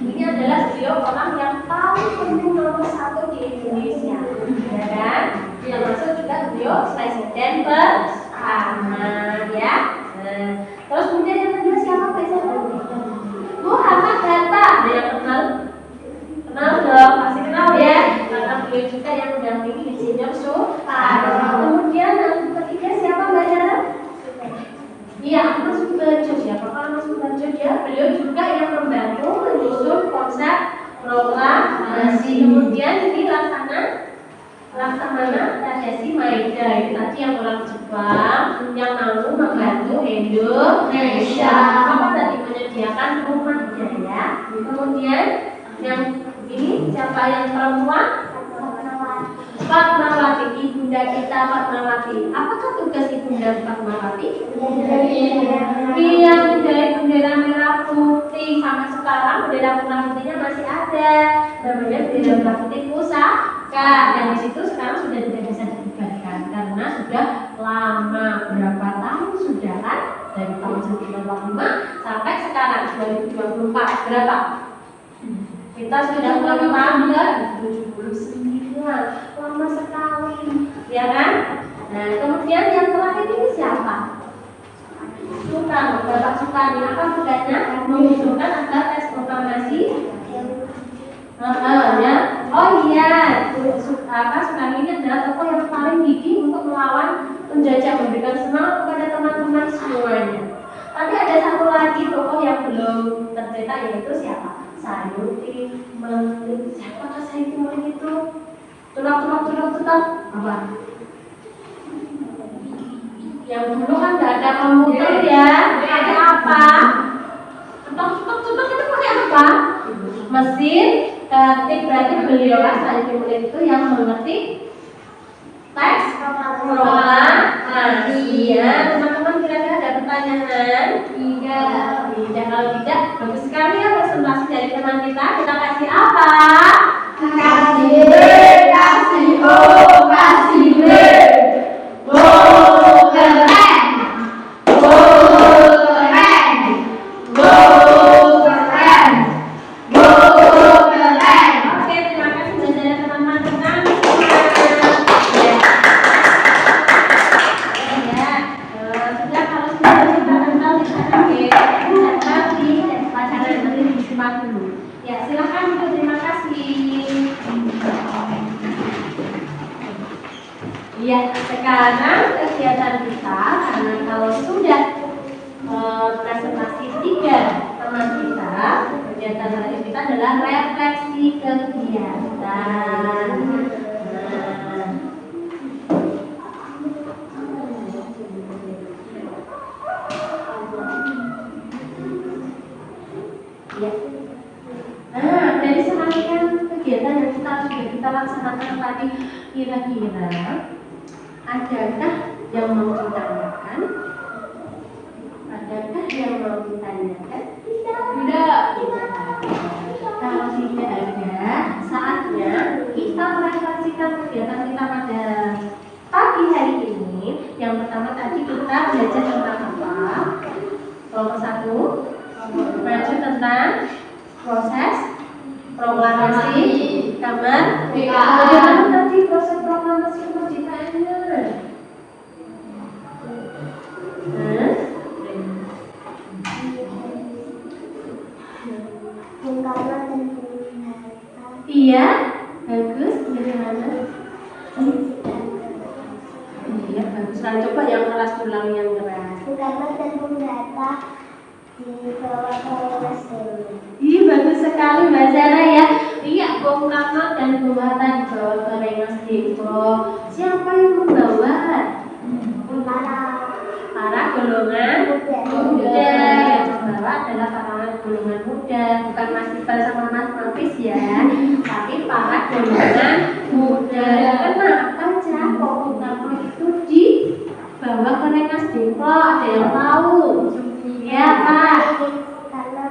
Ini adalah beliau orang yang paling penting nomor 1 di Indonesia, ya kan? Yang masuk juga beliau presiden pertama, ya. Terus kemudian yang kedua siapa presiden? Muhammad Hatta. Ada yang kenal? Kenal dong, pasti kenal ya. Karena beliau juga yang mendampingi Insinyur Soekarno. Kemudian yang ketiga siapa Mbak Zara? Iya, Ahmad Sudarjo. Siapa Ahmad Sudarjo? Beliau juga yang membantu menyusun konsep proklamasi. Kemudian ini Laksamana Tadasi Maeda. Ini tadi yang orang Jepang yang mau membantu Indonesia. Apa tadi menyediakan rumahnya ya. Kemudian yang ini siapa yang perempuan? Fatmawati, ibunda kita Fatmawati. Apakah tugas ibunda Fatmawati? Iya, menjadi bendera merah putih. Sampai sekarang bendera merah putihnya masih ada. Namanya bendera merah putih pusaka. Dan di situ sekarang sudah tidak bisa dibubarkan karena sudah lama. Berapa tahun sudah kan? Dari tahun 1945 sampai sekarang 2024. Berapa? Kita sudah tanggal 79, lama sekali, ya kan? Nah, kemudian yang terakhir ini siapa? Soekarno, Bapak Soekarno. Apa tugasnya? Mengusulkan agar teks proklamasi. Ya. Oh iya, Soekarno ini adalah tokoh yang paling gigih untuk melawan penjajah, memberikan semangat kepada teman-teman semuanya. Tapi ada satu lagi tokoh yang belum tercetak, yaitu siapa? Sayuti Melik. Siapakah Sayuti Melik itu? Tutup apa? Yang dulu kan nggak ada komputer ya. Pakai apa? Tutup itu pakai apa? Mesin ketik. Berarti beliau Sayuti Melik itu yang mengetik teks proklamasi. Ya, teman-teman kira-kira ada pertanyaan? Tidak. Kalau tidak, bagus sekali ya presentasi dari teman kita. Kita kasih apa? Kasih B, kasih O, kasih B. Keren. Keren. diterima dulu. Ya, silakan Ibu, terima kasih. Ya, sekarang kegiatan kita, karena kalau sudah presentasi 3 teman kita, kegiatan terakhir kita adalah refleksi kegiatan. Ya. Nah, dari serangkaian kegiatan yang sudah kita laksanakan tadi, kira-kira adakah yang mau ditanyakan? Adakah yang mau ditanyakan? Tidak. Kalau tidak ada, saatnya kita merefleksikan kegiatan kita pada pagi hari ini. Yang pertama tadi kita belajar tentang apa? Kelompok 1 belajar tentang proses proklamasi kemerdekaan. Bagaimana tadi proses proklamasi kemerdekaannya? Bung Karno dan Bung Hatta. Iya, bagus. Bagaimana? Iya, bagus. Nah, coba yang keras tulang yang keras. Bung Karno dan Bung Hatta dibawa ke Nasdem. Iya, bagus sekali Mbak Zara ya. Iya, Bung Karno dan Bung Hatta dibawa ke Rengas Dengklok. Siapa yang membawa? Para golongan muda. Yang membawa adalah para golongan muda, bukan Mas Iqbal sama Mas Nafis ya, tapi para golongan muda. Kenapa kok Bung Karno itu dibawa ke Rengas Dengklok? Ada yang tahu? Ya Pak. Karena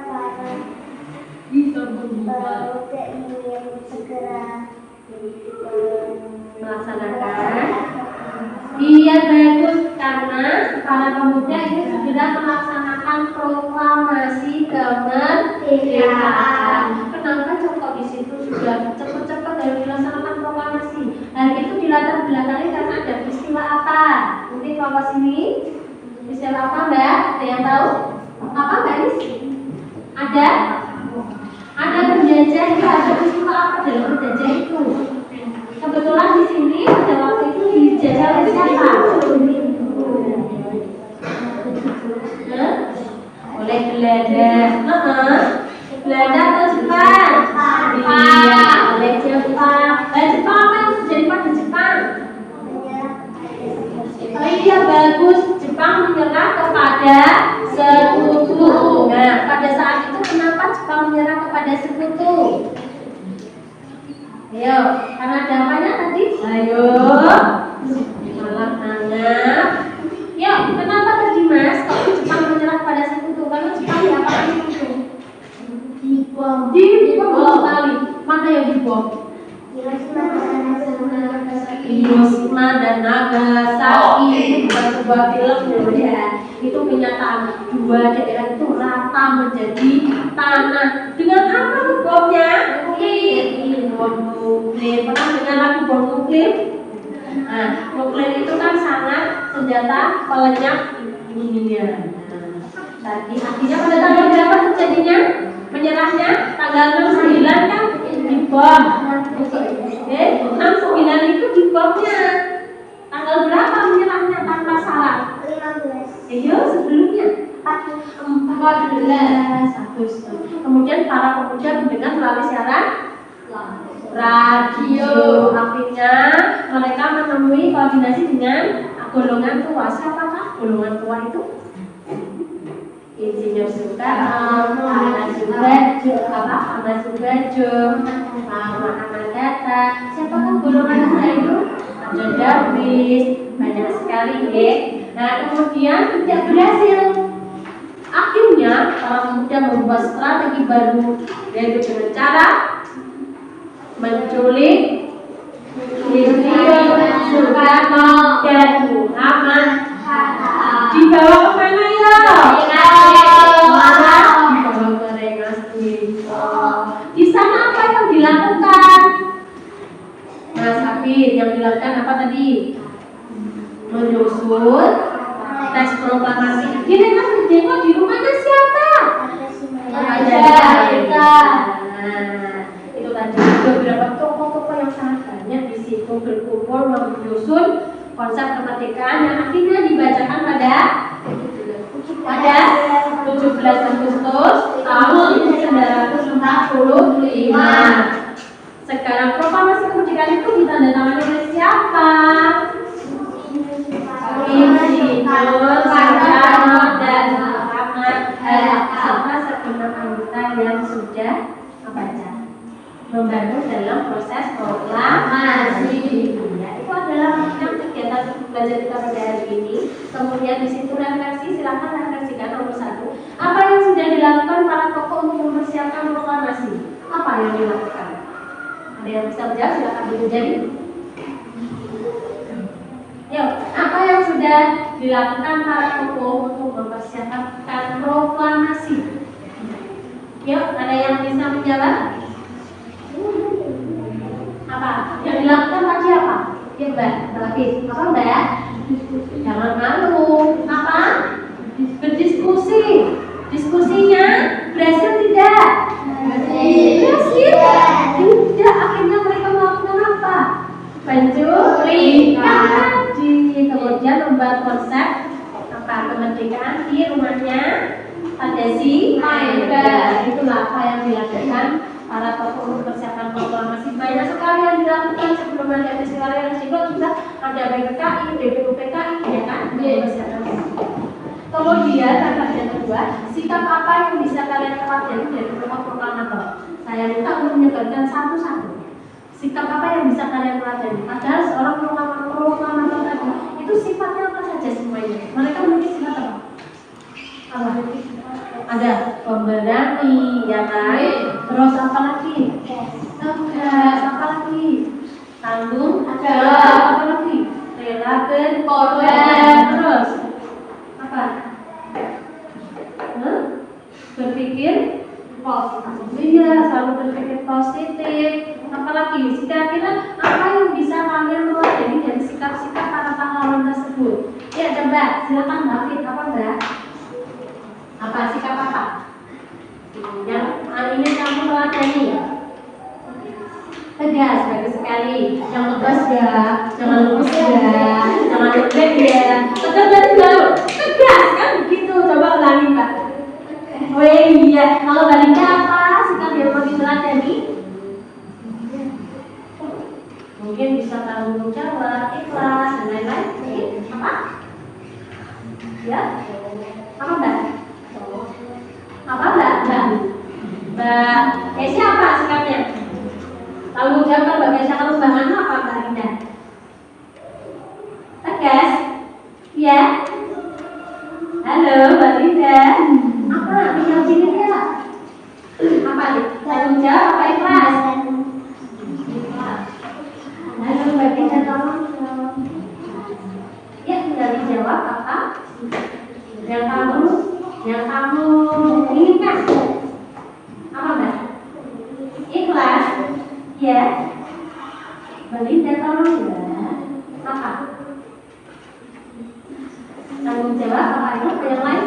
para pemuda ingin segera melaksanakan. Iya, bagus, karena para pemuda ini segera melaksanakan proklamasi kemerdekaan. Kenapa kok di situ sudah cepat-cepat harus dilaksanakan proklamasi? Hal itu dilatar belakangi karena ada peristiwa apa? Mungkin kelompok sini peristiwa apa Mbak? Ada yang tahu? Apa Mbak Nis? Ada penjajah itu, ada peristiwa apa dalam penjajah itu? Kebetulan di sini pada waktu itu dijajah oleh siapa? Oleh Belanda. Belanda atau Jepang? Iya, oleh Jepang. Jepang apa yang terjadi pada Jepang? Oh iya, bagus. Jepang menyerah kepada sekutu. Nah, pada saat itu kenapa Jepang menyerah kepada sekutu? Ayo, karena ada apanya tadi? Ayo, malah nanggap. Yuk, kenapa tadi Mas? Kok Jepang menyerah kepada sekutu? Karena Jepang diapakan sekutu? Dibom sekali. Mana yang dibom? Hiroshima dan Nagasaki. Itu bukan sebuah film ya. Itu kenyataan. 2 daerah itu rata menjadi tanah. Dengan apa nih bomnya? Bom nuklir. Pernah dengar lagu bom nuklir? Nah, nuklir itu kan sangat senjata pelenyap dunia. Tadi artinya pada tanggal berapa terjadinya? Menyerahnya tanggal 69 kan dibom. 69 itu dibomnya. Tanggal berapa menyerahnya tanpa salah? 15. Iya, sebelumnya 14 Agustus. Kemudian para pemuda mendengar melalui siaran radio. Artinya mereka menemui koordinasi dengan golongan tua. Siapakah golongan tua itu? Insinyur Soekarno, Ahmad Subarjo, Ahmad Hatta. Siapakah golongan tua itu? Ada Darwis, banyak sekali ya. Nah, kemudian tidak berhasil. Akhirnya para pemuda membuat strategi baru, yaitu dengan cara menculik Insinyur Soekarno dan Ahmad Hatta. Dibawa ke mana ya? Dibawa ke Rengas Dengklok. Di sana apa yang dilakukan? Mas Hafid, yang dilakukan apa tadi? Menyusun teks proklamasi. Di Rengas Dengklok di rumahnya siapa? Ada kita. untuk berkumpul menyusun konsep kemerdekaan yang akhirnya dibacakan pada 17 Agustus tahun 1945. Sekarang proklamasi kemerdekaan itu ditandatangani oleh siapa? Insinyur Soekarno dan Muhammad Hatta segenap anggota yang sudah membantu dalam proses proklamasi. Ya, itu adalah yang kegiatan belajar kita pada hari ini. Kemudian di situ refleksi, silakan refleksikan nomor 1. Apa yang sudah dilakukan para tokoh untuk mempersiapkan proklamasi? Apa yang dilakukan? Ada yang bisa menjawab? Silakan dulu jadi. Yuk, apa yang sudah dilakukan para tokoh untuk mempersiapkan proklamasi? Yuk, ada yang bisa menjawab? Apa? Yang dilakukan tadi apa? Ya Mbak, apa Mbak? Jangan malu. Apa? Berdiskusi. Diskusinya berhasil tidak? Berhasil. Tidak. Akhirnya mereka melakukan apa? Penculikan tadi. Kemudian membuat konsep apa kemerdekaan di rumahnya Tadasi Maeda. Itulah apa yang dilakukan para tokoh untuk persiapan proklamasi. Banyak sekali yang dilakukan sebelum ada peristiwa Realisiko, juga ada BPKI, BPUPKI, ya kan? Kemudian yang kedua, sikap apa yang bisa kalian pelajari dari tokoh proklamator? Saya minta untuk menyebarkan satu-satu. Sikap apa yang bisa kalian pelajari? Padahal seorang proklamator tadi itu sifatnya apa saja semuanya? Mereka memiliki sifat apa? Ada pemberani, ya kan? Terus apa lagi? Tegas, apa lagi? Tanggung jawab, apa lagi? Rela berkorban. Terus apa? Berpikir positif. Iya, selalu berpikir positif. Apa lagi? Kira-kira apa yang bisa kalian pelajari dari sikap-sikap para pahlawan tersebut? Ya, coba silakan David. Apa Mbak? Apa sikap apa? Yang ini kamu pelajari. Tegas, bagus sekali. Yang tegas ya, jangan lurus ya, jangan lembek ya. Tegas baru. Tegas kan begitu. Coba ulangi Mbak. Oh iya, kalau baliknya apa? Sikap yang mau dipelajari? Mungkin bisa tanggung jawab, ikhlas, dan lain-lain. Apa? Ya? Apa Mbak? Apa Mbak? Mbak siapa sikapnya? Tanggung jawab Mbak Kesha. Kalau Mbak Manu apa Mbak Indah? Tegas? Iya? Halo Mbak Linda. Apa? Tinggal sini ya? Apa nih? Tanggung jawab apa ikhlas? Halo Mbak Linda, tolong. Ya, tinggal dijawab apa? Yang kamu inginkan. Apa Mbak? Ikhlas? Ya. Mbak Linda, tolong ya. Apa? Tanggung jawab apa itu? Yang lain?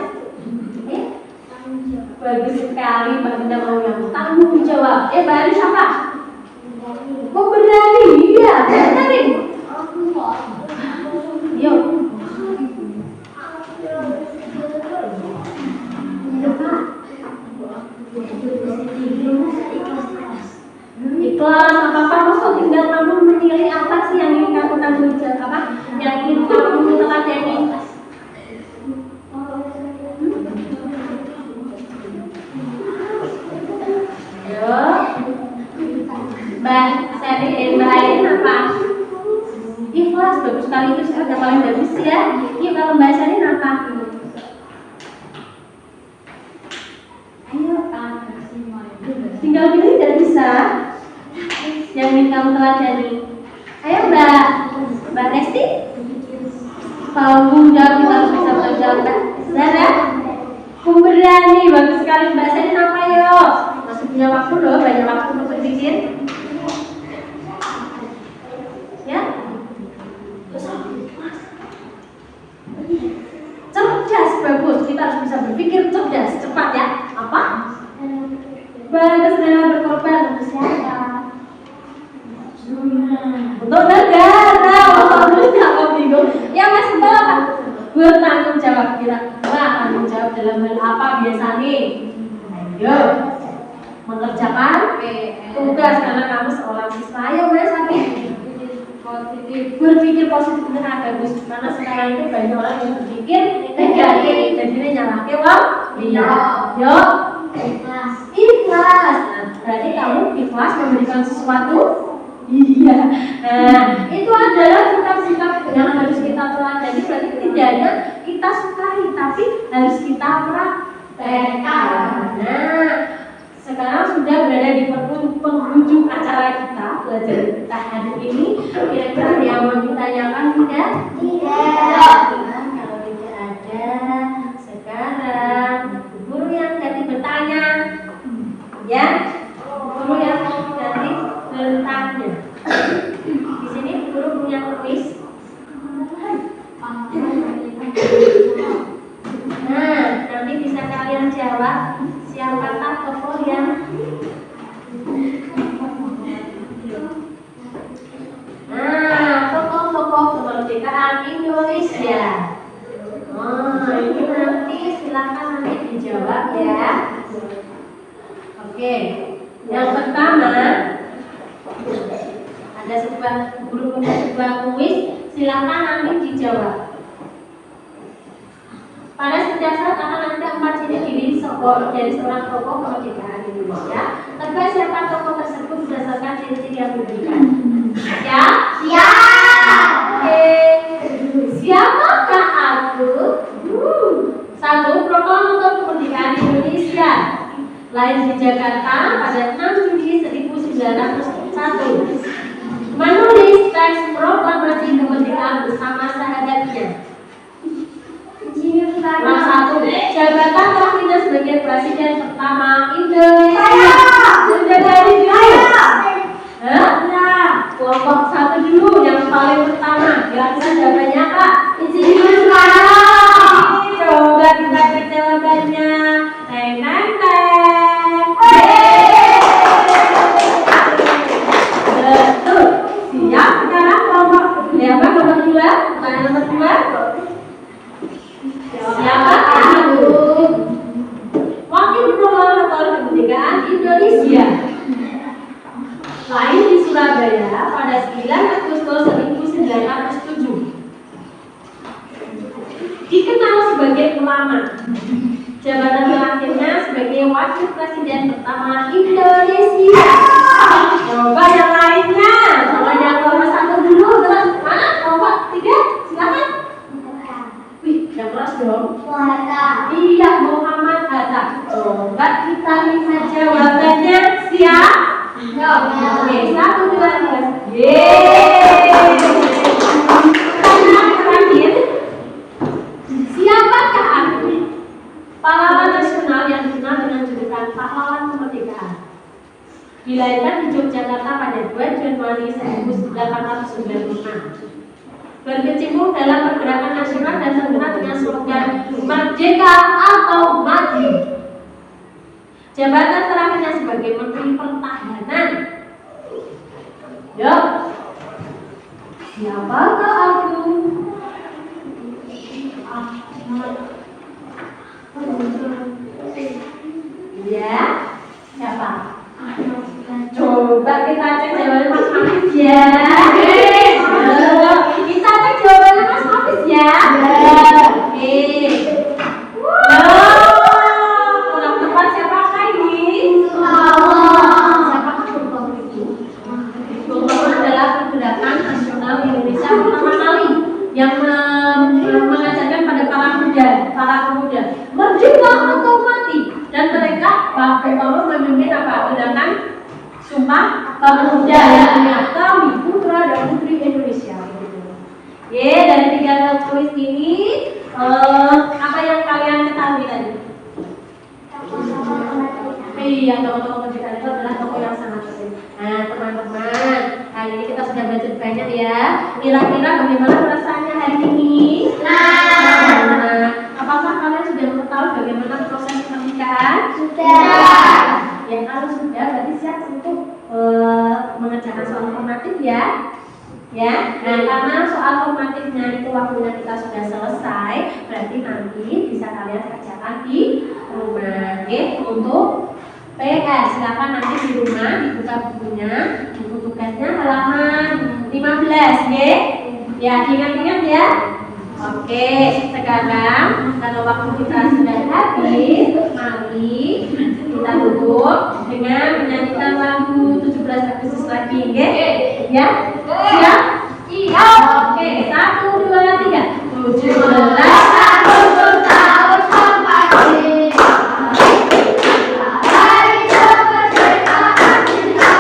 Bagus sekali Mbak Linda mau yang tanggung jawab. Mbak Aris apa? Pemberani. Iya, benar. Yuk. Ikhlas, apa-apa, maksud tinggal kamu menilai apa sih yang ingin kamu tanggung jawab, apa yang ingin kamu teladani. Mbak Seri, Mbak Airin apa? Ikhlas, bagus sekali, itu sudah paling bagus ya. Yuk, kalau Mbak Seri apa? Ayo, tinggal pilih tidak bisa. Yang ingin kamu teladani. Ayo Mbak Resti. Tanggung jawab, kita harus bisa menjawab. Zara, pemberani, bagus sekali. Mbak Seri apa yuk? Masih punya waktu loh, banyak waktu untuk berpikir. Ya? Cerdas, bagus. Kita harus bisa berpikir cerdas, cepat ya. Apa? Bagus, rela berkorban untuk siapa? Untuk negara. bertanggung jawab. Kira-kira tanggung jawab dalam hal apa biasanya? Ayo mengerjakan tugas karena kamu seorang siswa. Ayo mas, berpikir positif itu sangat bagus karena sekarang itu banyak orang yang berpikir negatif, jadi nyalahke wong iya. Yo ikhlas. Nah, berarti kamu ikhlas memberikan sesuatu. Iya. Nah, itu adalah sikap-sikap yang harus kita pelajari. Berarti tidak hanya kita sukai, tapi harus kita praktekkan. Nah, sekarang sudah berada di penghujung acara kita belajar kita hari ini. Kira-kira ada yang mau ditanyakan tidak? Tidak. Kalau tidak ada, sekarang guru yang ganti bertanya, ya. Guru yang ganti bertanya. Di sini guru punya kuis. Nah, nanti bisa kalian jawab. Siapakah tokoh yang tokoh-tokoh kemerdekaan Indonesia. Ini nanti silakan nanti dijawab ya. Oke, yang pertama ada guru punya sebuah kuis, silakan nanti dijawab. Pada setiap saat akan ada 4 ciri diri dari seorang tokoh kemerdekaan Indonesia. Tebak siapa tokoh tersebut berdasarkan ciri-ciri yang diberikan. Ya? Siap. Oke. Siapakah aku? 1. Proklamator kemerdekaan Indonesia. Lahir di Jakarta pada 6 Juni 1901. Menulis teks proklamasi kemerdekaan bersama sahabatnya. Nomor 1, jabatan terakhirnya sebagai presiden pertama Indonesia. Sudah dari kelompok 1 dulu yang paling pertama. Kira-kira jawabannya apa? Insinyur Soekarno. Coba kita cek jawabannya. Teng. Betul. Siap. Sekarang kelompok apa? Nomor 2. Pertanyaan nomor 2. Siapakah aku? Wakil proklamator kemerdekaan Indonesia. Lahir di Surabaya pada 9 Agustus 1907. Dikenal sebagai ulama. Jabatan terakhirnya sebagai wakil presiden pertama Indonesia. Coba yang lainnya. Coba yang nomor 1 dulu. Terus mana? Kelompok 3. Silakan. Yang kelas dong. Iya, Muhammad Hatta. Coba kita lihat jawabannya. Siap? Oke, 1, 2, 3. Yeay. Pertanyaan terakhir. Siapakah aku? Pahlawan nasional yang dikenal dengan julukan pahlawan kemerdekaan. Dilahirkan di Yogyakarta pada 2 Januari 1896. Berkecimpung dalam pergerakan nasional dan terkenal dengan slogan Merdeka atau Maju. Jabatan terakhirnya sebagai Menteri Pertahanan. Yuk, siapakah aku? Ya, siapa? Coba kita cek jawaban Mas Hafiz ya. Kita cek jawabannya Mas Hafiz ya. Oke. Kurang tepat siapakah ini? Siapakah Bung itu? Bung adalah pergerakan nasional Indonesia pertama kali yang mengajarkan pada para pemuda merdeka atau mati, dan mereka memimpin apa? Gerakan Sumpah Pemuda yang kami putra dan putri Indonesia. Dari 3 kuis ini apa yang kalian ketahui tadi? Iya, tokoh-tokoh kemerdekaan itu adalah tokoh yang sangat penting. Nah, teman-teman, hari ini kita sudah belajar banyak ya. Kira-kira bagaimana perasaannya hari ini? Apakah kalian sudah mengetahui bagaimana proses pernikahan? Sudah. Ya, kalau sudah berarti siap untuk mengerjakan soal formatif ya. Ya, nah karena soal formatifnya itu waktunya kita sudah selesai, berarti nanti bisa kalian kerjakan di rumah. Oke, untuk PR silakan nanti di rumah dibuka bukunya, buku tugasnya halaman 15, oke? Ya, ingat-ingat ya. Oke, sekarang kalau waktu kita sudah habis, mari kita tutup dengan menyanyikan lagu 17 Agustus lagi, oke? Ya, siap? Iya. Oke, 1, 2, 3. 17 Agustus tahun Kompasif. Hari kemerdekaan kita.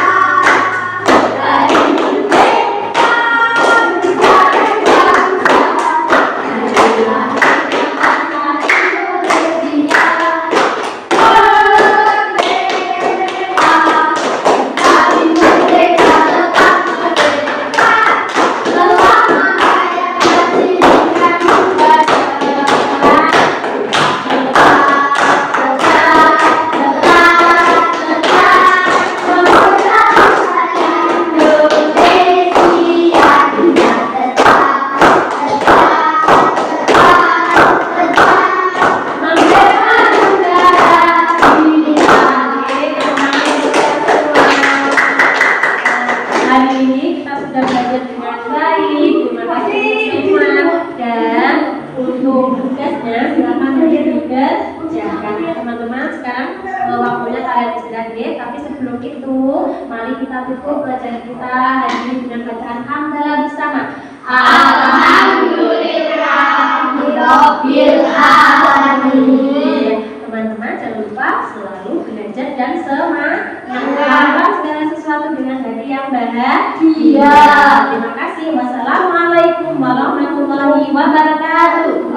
Dari merdeka bisa berbangsa. Marilah kita bangsa Indonesia. Merdeka, dari merdeka tetap merdeka. Selama rakyat diberikan kuasa. Hari ini kita sudah belajar dengan baik. Terima kasih semua. Dan untuk tugasnya silakan kalian dikerjakan. Teman-teman, sekarang waktunya kalian istirahat ya. Tapi sebelum itu, mari kita tutup pelajaran kita hari ini dengan bacaan hamdalah bersama. Alhamdulillahirabbil alamin. Teman-teman jangan lupa selalu belajar dan semangat melakukan segala sesuatu dengan hati yang bahagia. Terima kasih. Wassalamualaikum warahmatullahi wabarakatuh.